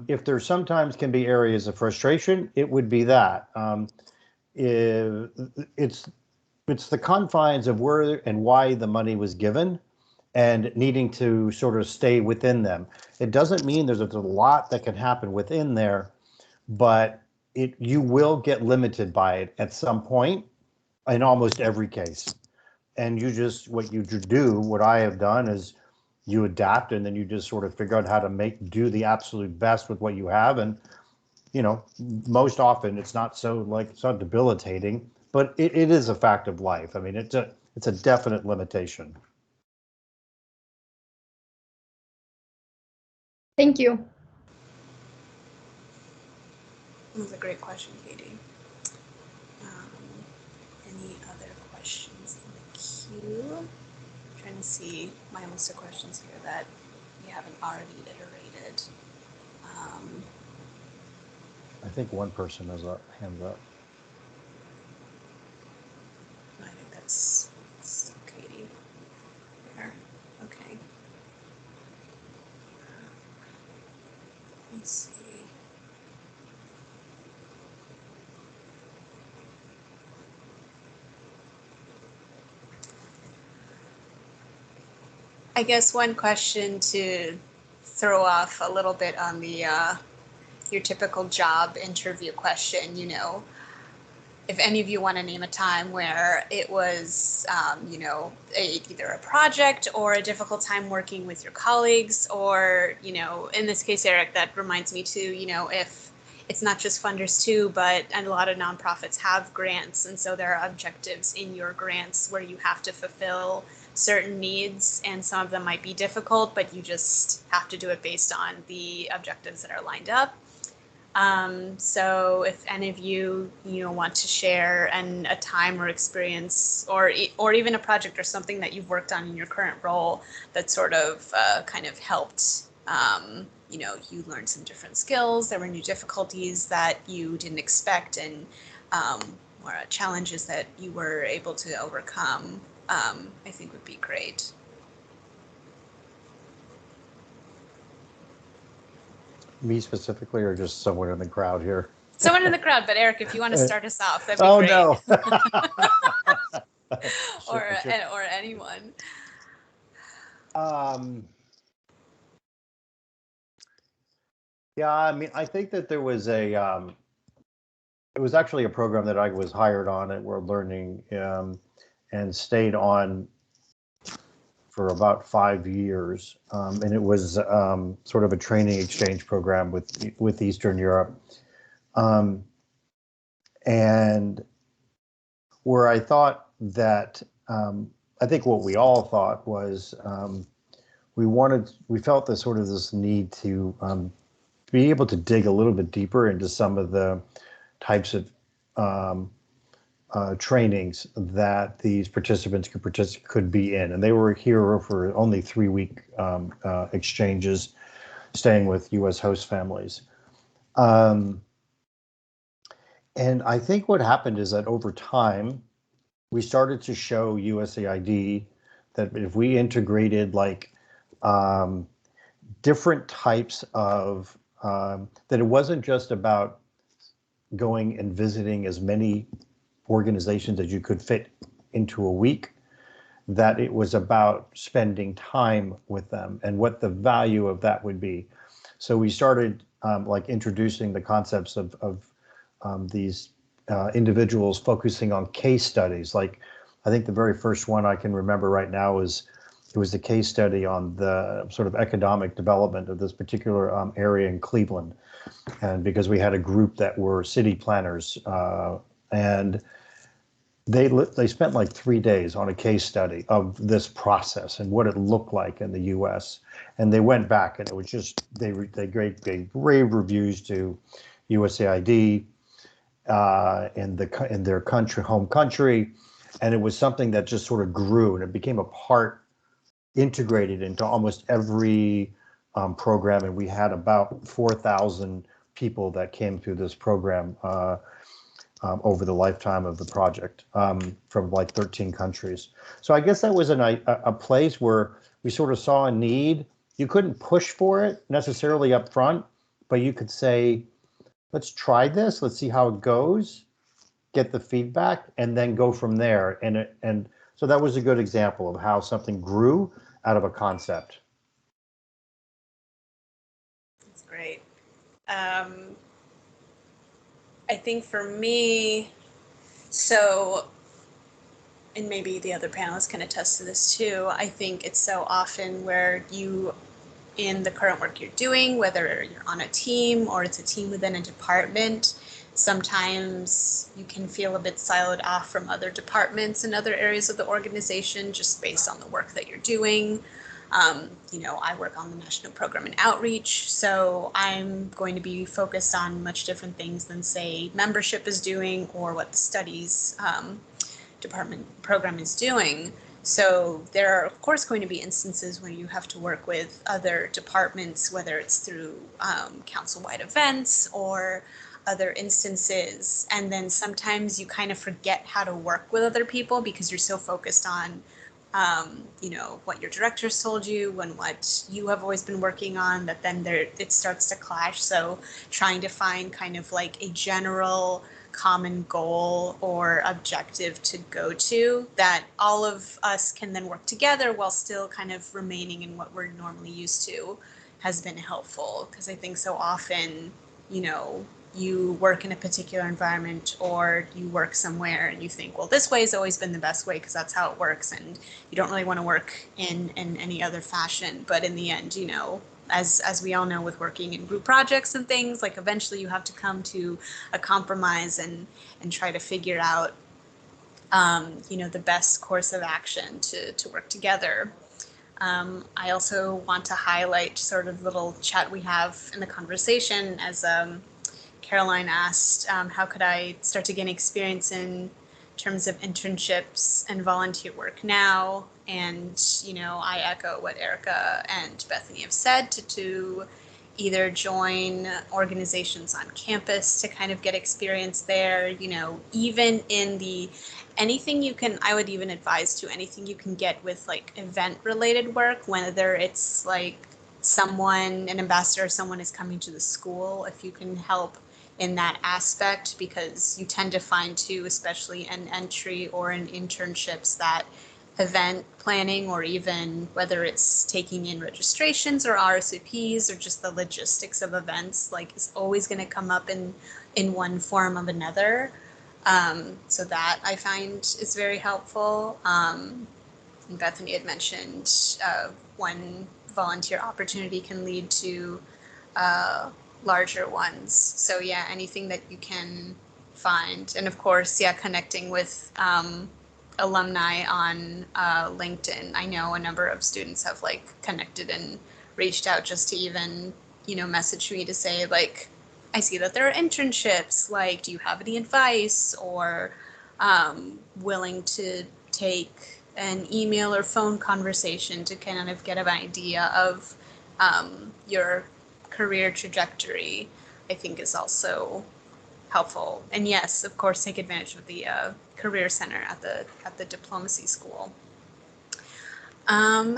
if there sometimes can be areas of frustration, it would be that. It's the confines of where and why the money was given, and needing to sort of stay within them. It doesn't mean there's a lot that can happen within there, but you will get limited by it at some point in almost every case. And what I have done is you adapt, and then you just sort of figure out how to do the absolute best with what you have. And, you know, most often it's not debilitating, but it is a fact of life. I mean, it's a definite limitation. Thank you. That was a great question, Katie. questions in the queue. I'm trying to see my list of questions here that we haven't already iterated. I think one person has a hand up. I think that's Katie. There. Okay. Let's see. I guess one question to throw off a little bit on the your typical job interview question, you know, if any of you want to name a time where it was, you know, either a project or a difficult time working with your colleagues, or, you know, in this case, Eric, that reminds me too, you know, if it's not just funders too, but a lot of nonprofits have grants. And so there are objectives in your grants where you have to fulfill certain needs, and some of them might be difficult, but you just have to do it based on the objectives that are lined up. So if any of you, you know, want to share a time or experience, or even a project or something that you've worked on in your current role that sort of kind of helped, you know, you learned some different skills, there were new difficulties that you didn't expect, and or challenges that you were able to overcome, I think would be great. Me specifically, or just someone in the crowd here? Someone in the crowd, but Eric, if you want to start us off, that'd be Oh great. no. or anyone. Yeah, I mean, I think that there was a, it was actually a program that I was hired on at World Learning, and stayed on for about 5 years. And it was sort of a training exchange program with Eastern Europe. And where I thought that, I think what we all thought was, we felt this sort of this need to be able to dig a little bit deeper into some of the types of trainings that these participants could be in. And they were here for only 3-week exchanges, staying with U.S. host families. And I think what happened is that over time, we started to show USAID that if we integrated like different types of, that it wasn't just about going and visiting as many organizations as you could fit into a week, that it was about spending time with them and what the value of that would be. So we started like introducing the concepts of these individuals focusing on case studies. Like, I think the very first one I can remember right now is, it was a case study on the sort of economic development of this particular area in Cleveland. And because we had a group that were city planners, and they spent like 3 days on a case study of this process and what it looked like in the U.S. And they went back, and it was just, they gave rave reviews to USAID in their home country. And it was something that just sort of grew, and it became a part, integrated into almost every program. And we had about 4,000 people that came through this program over the lifetime of the project, from like 13 countries. So I guess that was a place where we sort of saw a need. You couldn't push for it necessarily up front, but you could say, let's try this, let's see how it goes, get the feedback, and then go from there. And so that was a good example of how something grew out of a concept. That's great. I think for me, so, and maybe the other panelists can attest to this too, I think it's so often where you, in the current work you're doing, whether you're on a team or it's a team within a department, sometimes you can feel a bit siloed off from other departments and other areas of the organization just based on the work that you're doing. You know, I work on the National Program and Outreach, so I'm going to be focused on much different things than, say, membership is doing or what the studies department program is doing. So there are, of course, going to be instances where you have to work with other departments, whether it's through council-wide events or other instances. And then sometimes you kind of forget how to work with other people because you're so focused on, you know, what your directors told you and what you have always been working on, that then it starts to clash. So trying to find kind of like a general common goal or objective to go to that all of us can then work together while still kind of remaining in what we're normally used to has been helpful. Because I think so often, you know, you work in a particular environment or you work somewhere and you think, well, this way has always been the best way because that's how it works, and you don't really want to work in any other fashion. But in the end, you know, as we all know with working in group projects and things, like eventually you have to come to a compromise and try to figure out, you know, the best course of action to work together. I also want to highlight sort of the little chat we have in the conversation as Caroline asked, how could I start to gain experience in terms of internships and volunteer work now? And, you know, I echo what Erica and Bethany have said to either join organizations on campus to kind of get experience there, you know, even in the anything you can, I would even advise to anything you can get with like event related work, whether it's like someone, an ambassador, someone is coming to the school, if you can help in that aspect, because you tend to find too, especially in entry or in internships, that event planning, or even whether it's taking in registrations or RSVPs or just the logistics of events, like is always going to come up in one form of another. So that I find is very helpful. And Bethany had mentioned one volunteer opportunity can lead to larger ones. So yeah, anything that you can find. And of course, yeah, connecting with alumni on LinkedIn. I know a number of students have like connected and reached out just to even, you know, message me to say like, I see that there are internships, like, do you have any advice, or willing to take an email or phone conversation to kind of get an idea of your career trajectory, I think is also helpful. And yes, of course, take advantage of the career center at the diplomacy school. So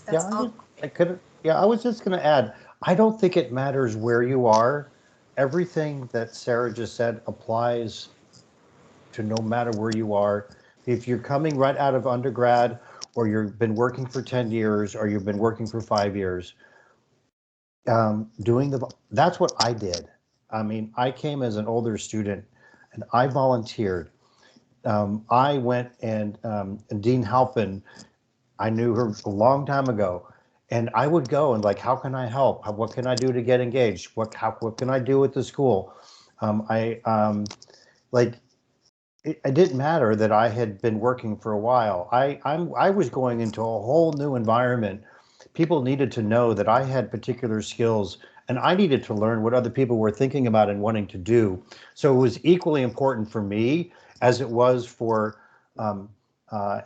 that's all. I was just going to add, I don't think it matters where you are. Everything that Sarah just said applies to no matter where you are. If you're coming right out of undergrad, or you've been working for 10 years, or you've been working for 5 years, that's what I did. I mean, I came as an older student and I volunteered. I went and Dean Halpin, I knew her a long time ago, and I would go and like, how can I help? What can I do to get engaged? What can I do at the school? It didn't matter that I had been working for a while. I was going into a whole new environment. People needed to know that I had particular skills, and I needed to learn what other people were thinking about and wanting to do. So it was equally important for me as it was for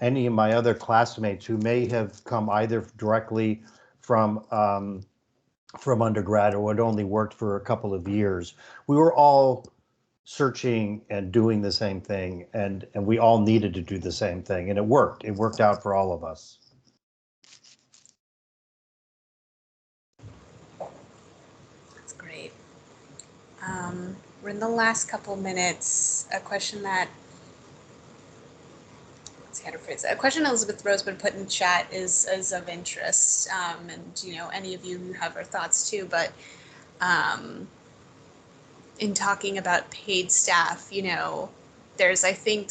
any of my other classmates who may have come either directly from undergrad or had only worked for a couple of years. We were all searching and doing the same thing, and we all needed to do the same thing, and it worked. It worked out for all of us. That's great. We're in the last couple minutes. A question that, let's see how to phrase it. A question Elizabeth Rosebud put in chat is of interest, and you know, any of you who have our thoughts too, but in talking about paid staff, you know, there's, I think,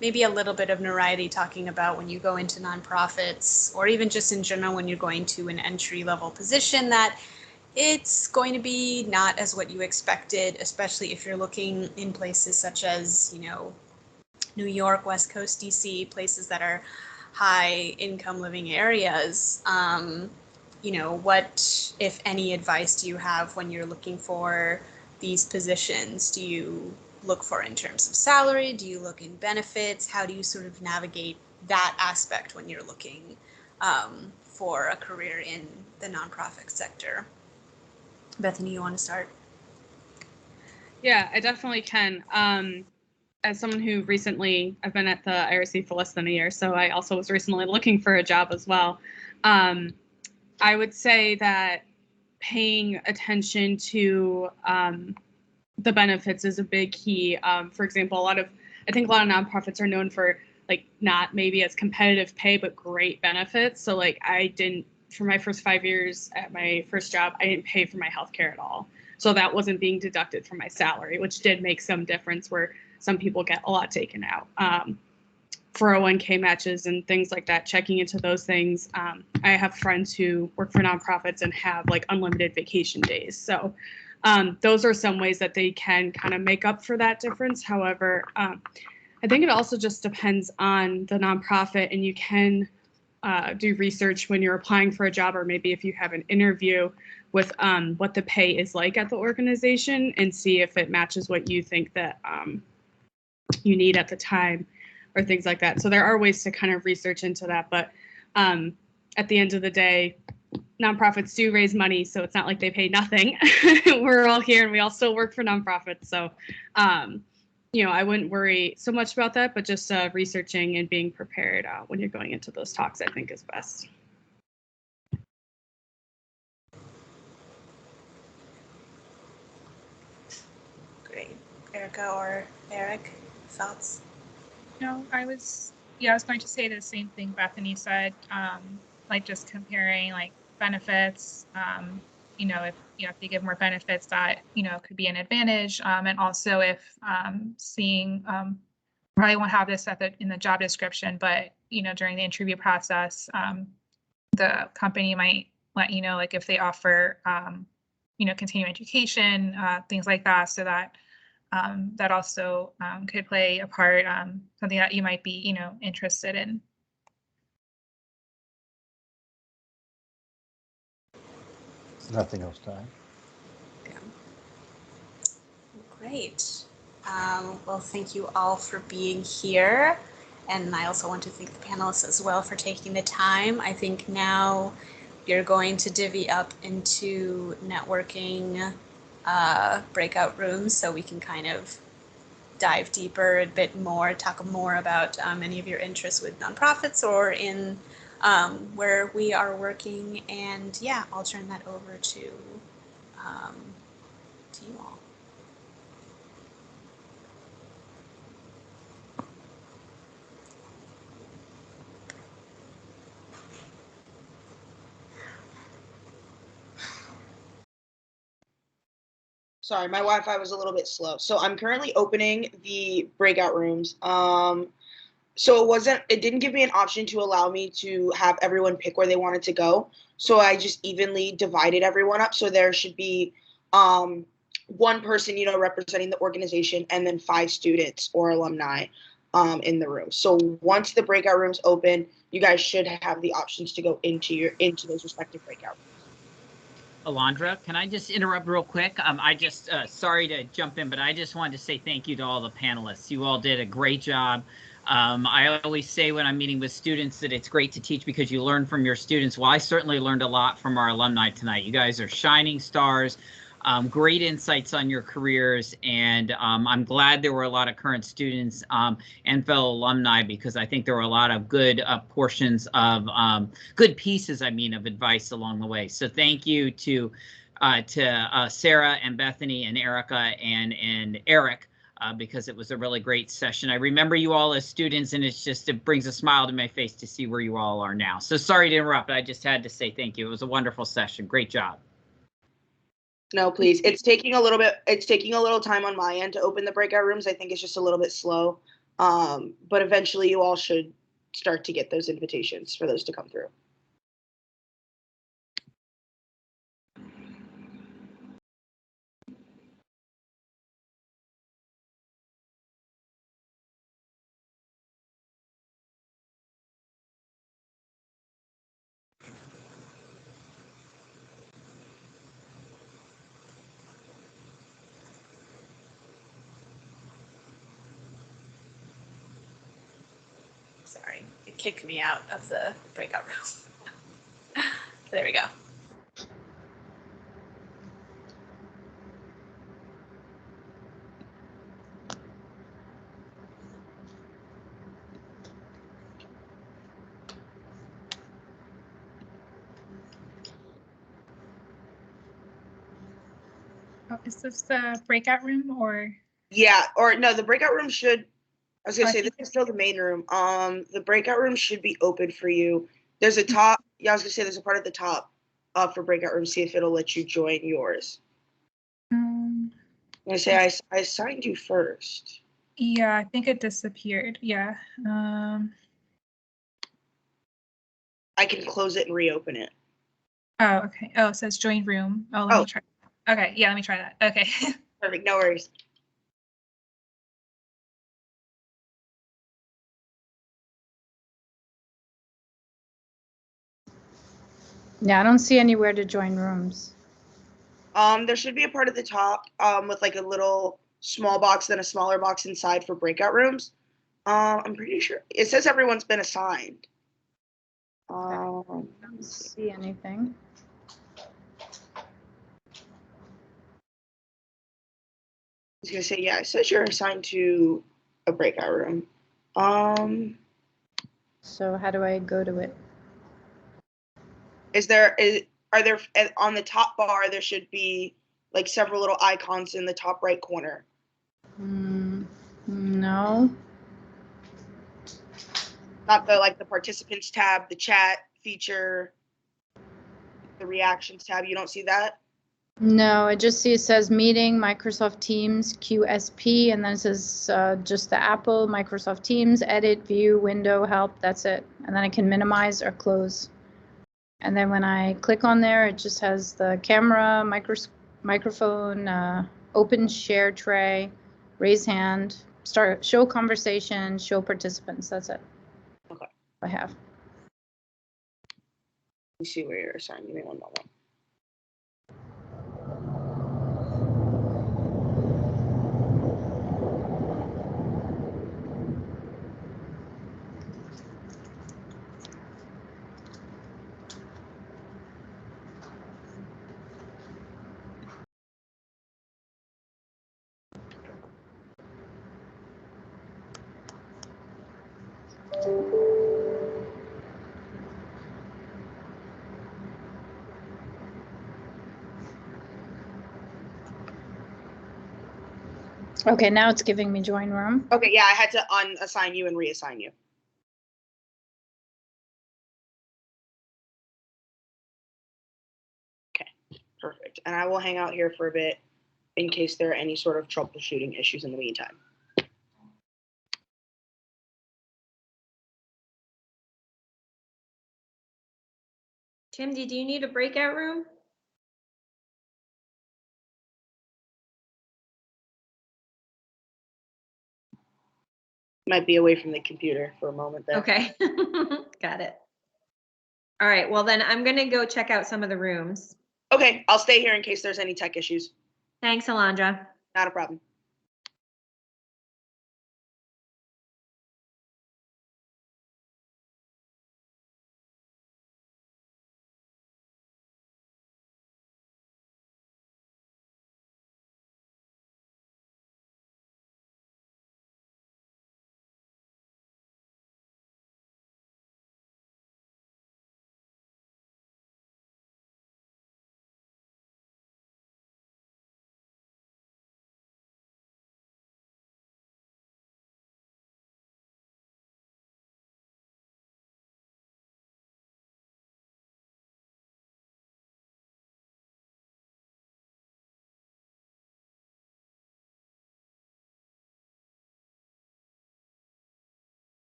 maybe a little bit of variety talking about when you go into nonprofits, or even just in general when you're going to an entry-level position, that it's going to be not as what you expected, especially if you're looking in places such as, you know, New York, West Coast, DC, places that are high income living areas. You know, what, if any, advice do you have when you're looking for these positions? Do you look for in terms of salary? Do you look in benefits? How do you sort of navigate that aspect when you're looking for a career in the nonprofit sector? Bethany, you want to start? Yeah, I definitely can. As someone who recently, I've been at the IRC for less than a year, so I also was recently looking for a job as well. I would say that paying attention to the benefits is a big key. For example, I think a lot of nonprofits are known for like not maybe as competitive pay, but great benefits. So like for my first 5 years at my first job, I didn't pay for my healthcare at all. So that wasn't being deducted from my salary, which did make some difference where some people get a lot taken out. 401k matches and things like that, checking into those things. I have friends who work for nonprofits and have like unlimited vacation days. So those are some ways that they can kind of make up for that difference. However, I think it also just depends on the nonprofit, and you can do research when you're applying for a job, or maybe if you have an interview with what the pay is like at the organization, and see if it matches what you think that you need at the time or things like that. So there are ways to kind of research into that, but at the end of the day, nonprofits do raise money, so it's not like they pay nothing. We're all here and we all still work for nonprofits. So, I wouldn't worry so much about that, but just researching and being prepared when you're going into those talks, I think is best. Great. Erica or Eric, thoughts? No, I was going to say the same thing Bethany said, like just comparing like benefits, if they give more benefits that, could be an advantage. And also if seeing, probably won't have this in the job description, but, during the interview process, the company might let you know, like if they offer, continuing education, things like that, so that that also could play a part, something that you might be, interested in. Nothing else to add. Yeah. Great. Well, thank you all for being here. And I also want to thank the panelists as well for taking the time. I think now you're going to divvy up into networking breakout rooms so we can kind of dive deeper a bit more, talk more about any of your interests with nonprofits or in where we are working. And yeah, I'll turn that over to you all. Sorry, my Wi-Fi was a little bit slow. So I'm currently opening the breakout rooms. So it didn't give me an option to allow me to have everyone pick where they wanted to go. So I just evenly divided everyone up. So there should be one person, representing the organization, and then 5 students or alumni in the room. So once the breakout rooms open, you guys should have the options to go into those respective breakout rooms. Alondra, can I just interrupt real quick? Sorry to jump in, but I just wanted to say thank you to all the panelists. You all did a great job. I always say when I'm meeting with students that it's great to teach because you learn from your students. Well, I certainly learned a lot from our alumni tonight. You guys are shining stars. Great insights on your careers, and I'm glad there were a lot of current students and fellow alumni, because I think there were a lot of good portions of good pieces, of advice along the way. So thank you to Sarah and Bethany and Erica and Eric, because it was a really great session. I remember you all as students, and it brings a smile to my face to see where you all are now. So sorry to interrupt, but I just had to say thank you. It was a wonderful session. Great job. No, please. It's taking a little time on my end to open the breakout rooms. I think it's just a little bit slow. But eventually you all should start to get those invitations for those to come through. Sorry, it kicked me out of the breakout room. There we go. Oh, is this the breakout room or? Yeah, or no, the breakout room should. I was gonna I say this think is still the main room. The breakout room should be open for you. There's a top. Yeah, I was gonna say there's a part at the top for breakout room. See if it'll let you join yours. I'm gonna say I assigned you first. Yeah, I think it disappeared. Yeah. I can close it and reopen it. Oh, okay. Oh, it says join room. Oh, let me try. Okay, yeah, let me try that. Okay. Perfect. No worries. Yeah, I don't see anywhere to join rooms. There should be a part at the top with like a little small box, then a smaller box inside for breakout rooms. I'm pretty sure it says everyone's been assigned. I don't see anything. I was gonna say, yeah, it says you're assigned to a breakout room. So how do I go to it? Are there on the top bar there should be like several little icons in the top right corner? No. Not the participants tab, the chat feature, the reactions tab. You don't see that? No, I just see it says meeting, Microsoft Teams, QSP, and then it says just the Apple, Microsoft Teams, edit, view, window, help, that's it. And then I can minimize or close. And then when I click on there, it just has the camera, microphone, open share tray, raise hand, start, show conversation, show participants, that's it. Okay. I have. Let me see where you're assigned. Give me one moment. Okay, now it's giving me join room. Okay, yeah, I had to unassign you and reassign you. Okay, perfect. And I will hang out here for a bit in case there are any sort of troubleshooting issues in the meantime. Tim, do you need a breakout room? Might be away from the computer for a moment there. Okay, got it. All right, well then I'm gonna go check out some of the rooms. Okay, I'll stay here in case there's any tech issues. Thanks, Alondra. Not a problem.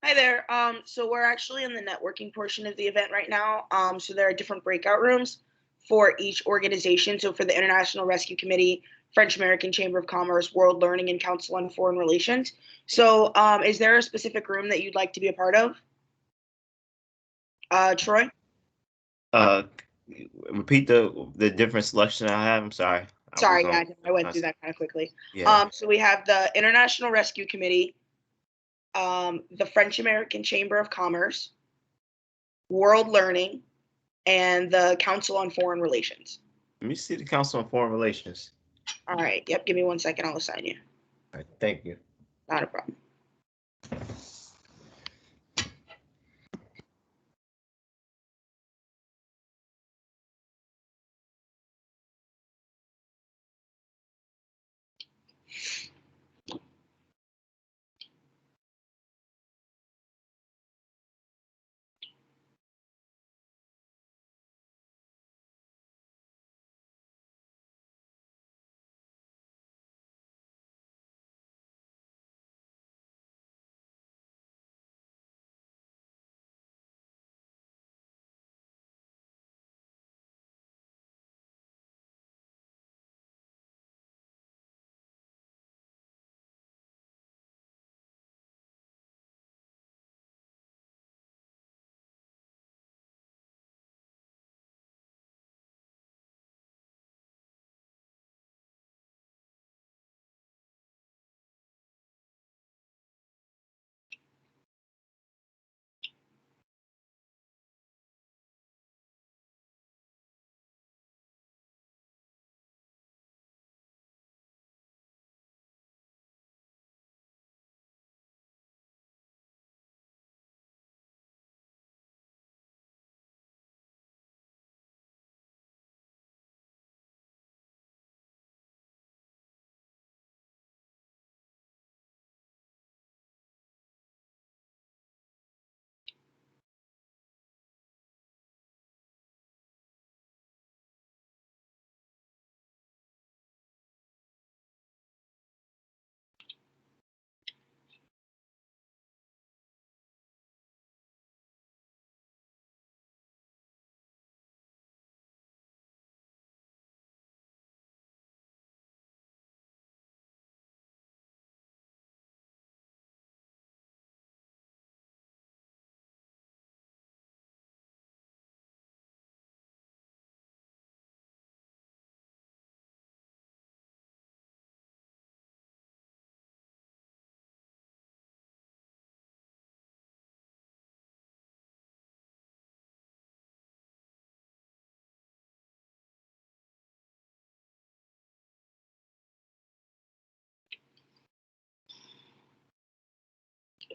Hi there. So we're actually in the networking portion of the event right now. So there are different breakout rooms for each organization. So for the International Rescue Committee, French American Chamber of Commerce, World Learning and Council on Foreign Relations. So is there a specific room that you'd like to be a part of? Troy? Uh, repeat the different selection I have. I'm sorry. Sorry, guys, I went through that kind of quickly. Yeah. So we have the International Rescue Committee, the French American Chamber of Commerce, World Learning, and the Council on Foreign Relations. Let me see the Council on Foreign Relations. All right. Yep. Give me 1 second. I'll assign you. All right, thank you. Not a problem.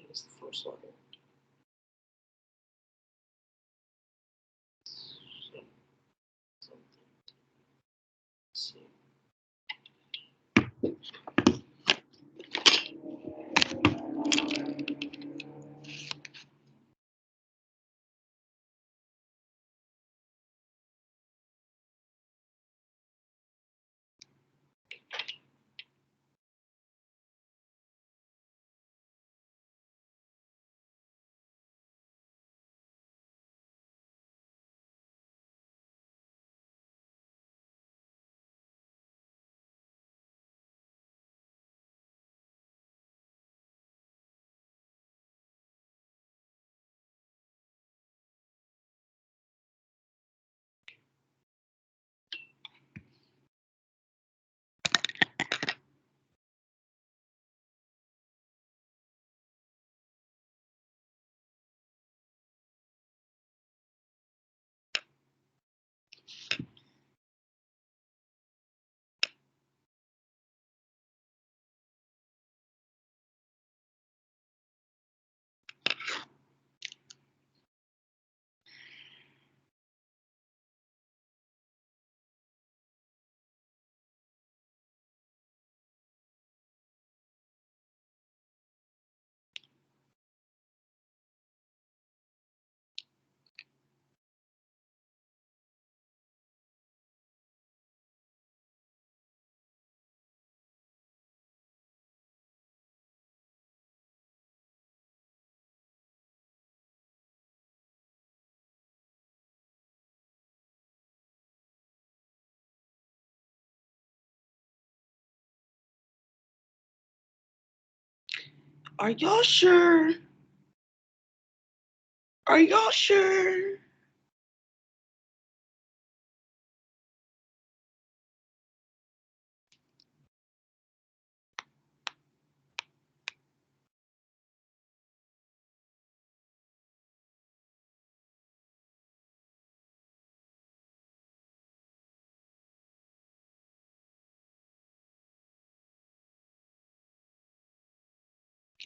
It's the first one. Are y'all sure? Are y'all sure?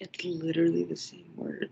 It's literally the same word.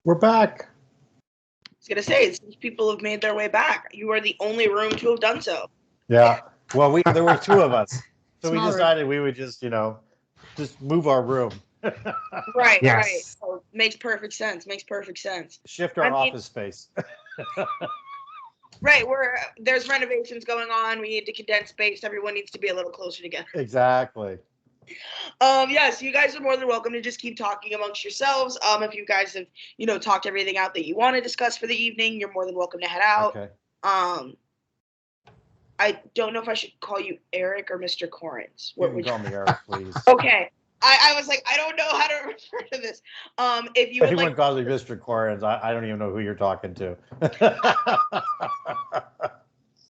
We're back. I was gonna say, since people have made their way back, you are the only room to have done so. Yeah. Well, there were two of us, so we Small room. decided we would just, just move our room. Right, Yes. right. So, makes perfect sense. Makes perfect sense. Shift our I mean- office space. Right, there's renovations going on. We need to condense space. Everyone needs to be a little closer together. Exactly. Yes, you guys are more than welcome to just keep talking amongst yourselves. If you guys have, talked everything out that you want to discuss for the evening, you're more than welcome to head out. Okay. I don't know if I should call you Eric or Mr. Corrins. You can call me Eric, please. Okay. I was like, I don't know how to refer to this. If you would Anyone like, calls me Mr. Corrins, I don't even know who you're talking to.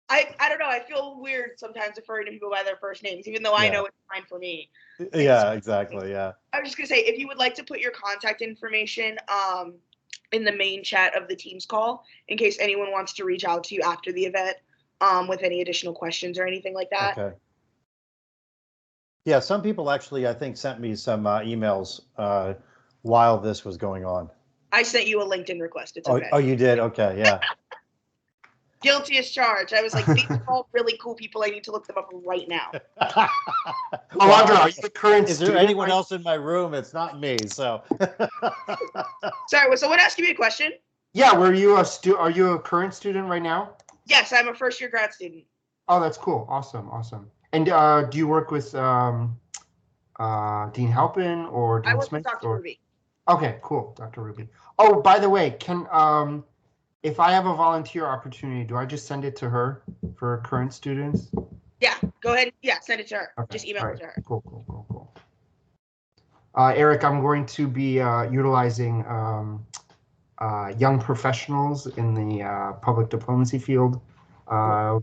I don't know. I feel weird sometimes referring to people by their first names, even though I Yeah. know it's fine for me. Yeah, exactly. Yeah. I was just gonna say, if you would like to put your contact information in the main chat of the Teams call, in case anyone wants to reach out to you after the event with any additional questions or anything like that. Okay. Yeah, some people actually, I think, sent me some emails while this was going on. I sent you a LinkedIn request. It's Oh, okay. oh, you did? Okay, yeah. Guilty as charged. I was like, these are all really cool people. I need to look them up right now. Alondra, are you the current Is there student? anyone else in my room? It's not me, so. Sorry, was someone asking me a question? Yeah, were you are you a current student right now? Yes, I'm a first-year grad student. Oh, that's cool. Awesome, awesome. And do you work with Dean Halpin or Dean I work Smith? with Dr. or- Ruby. Okay, cool, Dr. Ruby. Oh, by the way, if I have a volunteer opportunity, do I just send it to her for current students? Yeah, go ahead. Yeah, send it to her. Okay, Just email all it right, to her. Cool. Eric, I'm going to be utilizing young professionals in the public diplomacy field.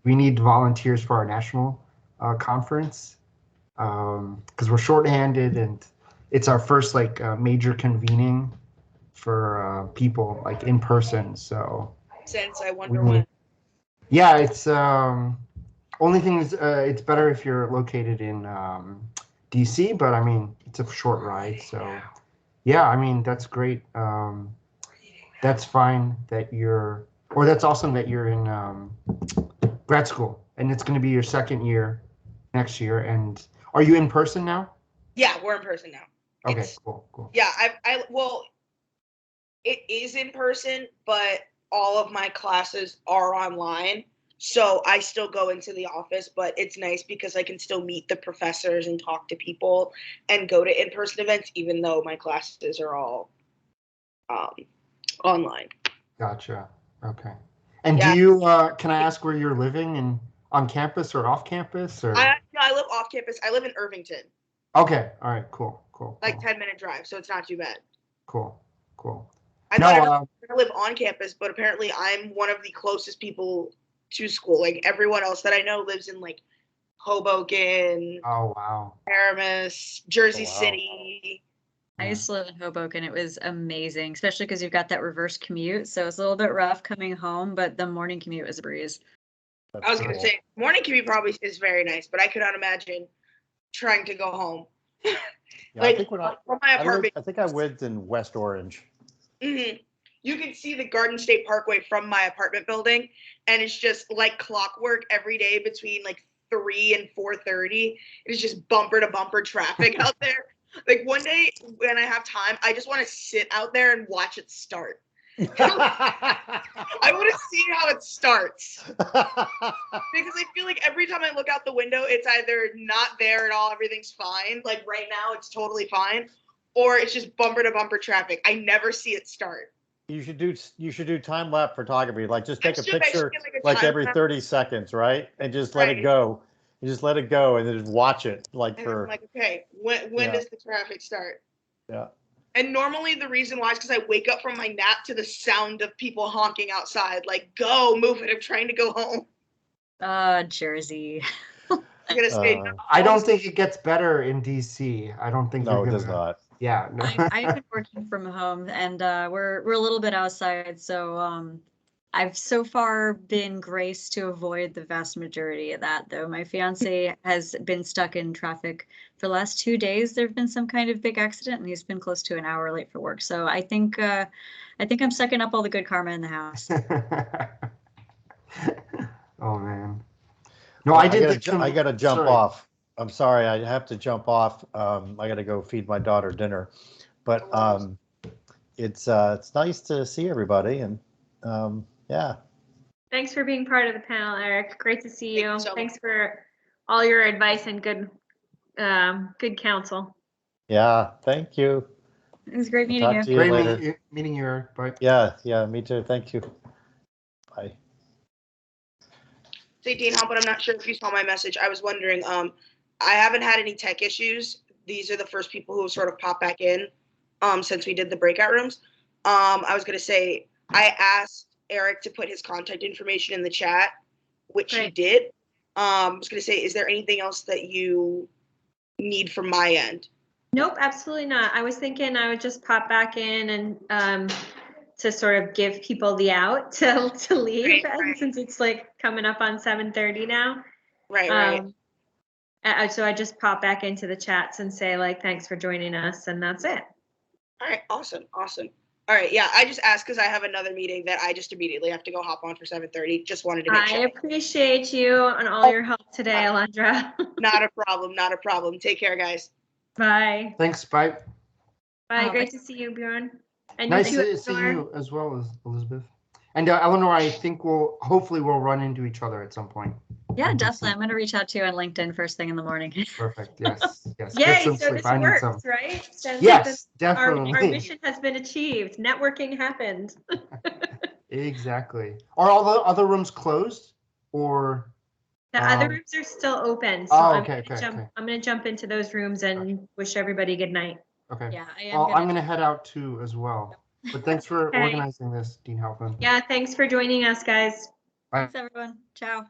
We need volunteers for our national conference because we're shorthanded and it's our first major convening for people in person. So Since I wonder we when. need, yeah, it's only thing is it's better if you're located in DC, but I mean it's a short ride, so yeah, I mean that's great. That's fine that that's awesome that you're in grad school and it's going to be your second year next year. And are you in person now? Yeah, we're in person now. Okay, It's- cool. Yeah, well, it is in person, but all of my classes are online. So I still go into the office, but it's nice because I can still meet the professors and talk to people and go to in-person events, even though my classes are all online. Gotcha. Okay. And Yeah. do you can I ask where you're living and on campus or off campus or? I live off campus. I live in Irvington, Okay. All right. Cool. like 10-minute drive, so it's not too bad. Cool. I No, thought everyone was gonna live on campus, but apparently I'm one of the closest people to school. Like everyone else that I know lives in like Hoboken, Oh wow. Paramus, Jersey Oh, wow. City. I used to live in Hoboken. It was amazing, especially because you've got that reverse commute. So it's a little bit rough coming home, but the morning commute was a breeze. That's I was gonna cool. say morning commute probably is very nice, but I could not imagine trying to go home. Yeah, Like I think when from my apartment. I think I lived in West Orange. Mhm. You can see the Garden State Parkway from my apartment building, and it's just like clockwork every day between like 3 and 4:30. It's just bumper to bumper traffic out there. Like one day when I have time, I just want to sit out there and watch it start. I want to see how it starts because I feel like every time I look out the window, it's either not there at all, everything's fine. Like right now, it's totally fine, or it's just bumper to bumper traffic. I never see it start. You should do time lapse photography. Like just take a I should picture get, like, a like time every lapse. 30 seconds, right? And just let it Right. go. You just let it go and then just watch it like And for I'm like, okay, when Yeah. does the traffic start? yeah. And normally the reason why is because I wake up from my nap to the sound of people honking outside. Like, go, move it. I'm trying to go home. Jersey. I'm gonna say, I don't think it gets better in DC. I don't think No, you're it does gonna- not. Yeah. No. I've been working from home, and we're a little bit outside, so I've so far been graced to avoid the vast majority of that, though. My fiance has been stuck in traffic for the last 2 days. There've been some kind of big accident, and he's been close to an hour late for work. So I think I'm sucking up all the good karma in the house. Oh man. No, I did think I gotta jump off. I'm sorry, I have to jump off. I gotta go feed my daughter dinner. But it's nice to see everybody, and yeah. Thanks for being part of the panel, Eric. Great to see you. so Thanks for all your advice and good counsel. Yeah, thank you. It was great meeting you. Talk to you Great later. meeting you, Eric. Bye. Yeah, me too. Thank you. Bye. Seton, but I'm not sure if you saw my message. I was wondering, I haven't had any tech issues. These are the first people who have sort of popped back in since we did the breakout rooms. I was going to say, I asked Eric to put his contact information in the chat, which he did. I was going to say, is there anything else that you need from my end? Nope, absolutely not. I was thinking I would just pop back in and to sort of give people the out to leave, right. Since it's like coming up on 7:30 now. Right. So I just pop back into the chats and say like, thanks for joining us, and that's it. All right, awesome. All right, yeah, I just asked because I have another meeting that I just immediately have to go hop on for 7:30. Just wanted to make sure. I appreciate you and all your help today, Alondra. Not a problem. Take care, guys. Bye. Thanks, bye. Bye, great to see you, Bjorn. And Nice you to see you as well, as Elizabeth. And Eleanor, I think hopefully we'll run into each other at some point. Yeah, definitely. I'm going to reach out to you on LinkedIn first thing in the morning. Perfect. Yes. Yay, so this works, right? Yes, definitely. Our mission has been achieved. Networking happened. Exactly. Are all the other rooms closed, or? The other rooms are still open. So I'm going to jump into those rooms and wish everybody good night. Okay. Yeah, I'm going to head out too as well. But thanks for organizing this, Dean Halpin. Yeah, thanks for joining us, guys. Bye. Thanks, everyone. Ciao.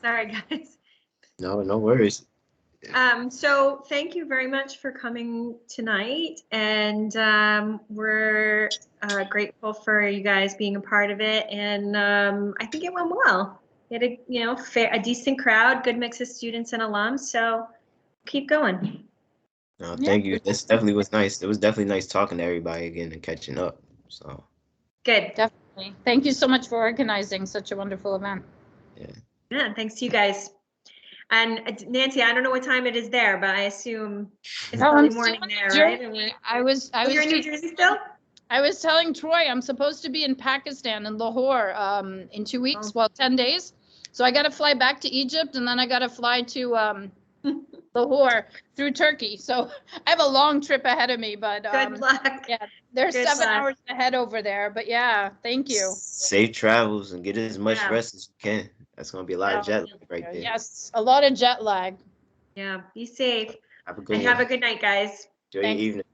Sorry, guys. No, no worries. So thank you very much for coming tonight, and we're grateful for you guys being a part of it. And I think it went well. We had a decent crowd, good mix of students and alums. So keep going. No, thank you. This definitely was nice. It was definitely nice talking to everybody again and catching up. So good. Definitely. Thank you so much for organizing such a wonderful event. Yeah, thanks to you guys. And Nancy, I don't know what time it is there, but I assume it's early morning there, right? I was You're in New Jersey still? I was telling Troy I'm supposed to be in Pakistan in Lahore in 2 weeks, well, 10 days. So I got to fly back to Egypt, and then I got to fly to Lahore through Turkey. So I have a long trip ahead of me, but good luck. Yeah, there's Good 7 luck. hours ahead over there. But yeah, thank you. Safe travels and get as much rest as you can. That's gonna be a lot of jet lag right there. Yes, a lot of jet lag. Yeah, be safe. Have a good and one. have a good night, guys. Enjoy your evening.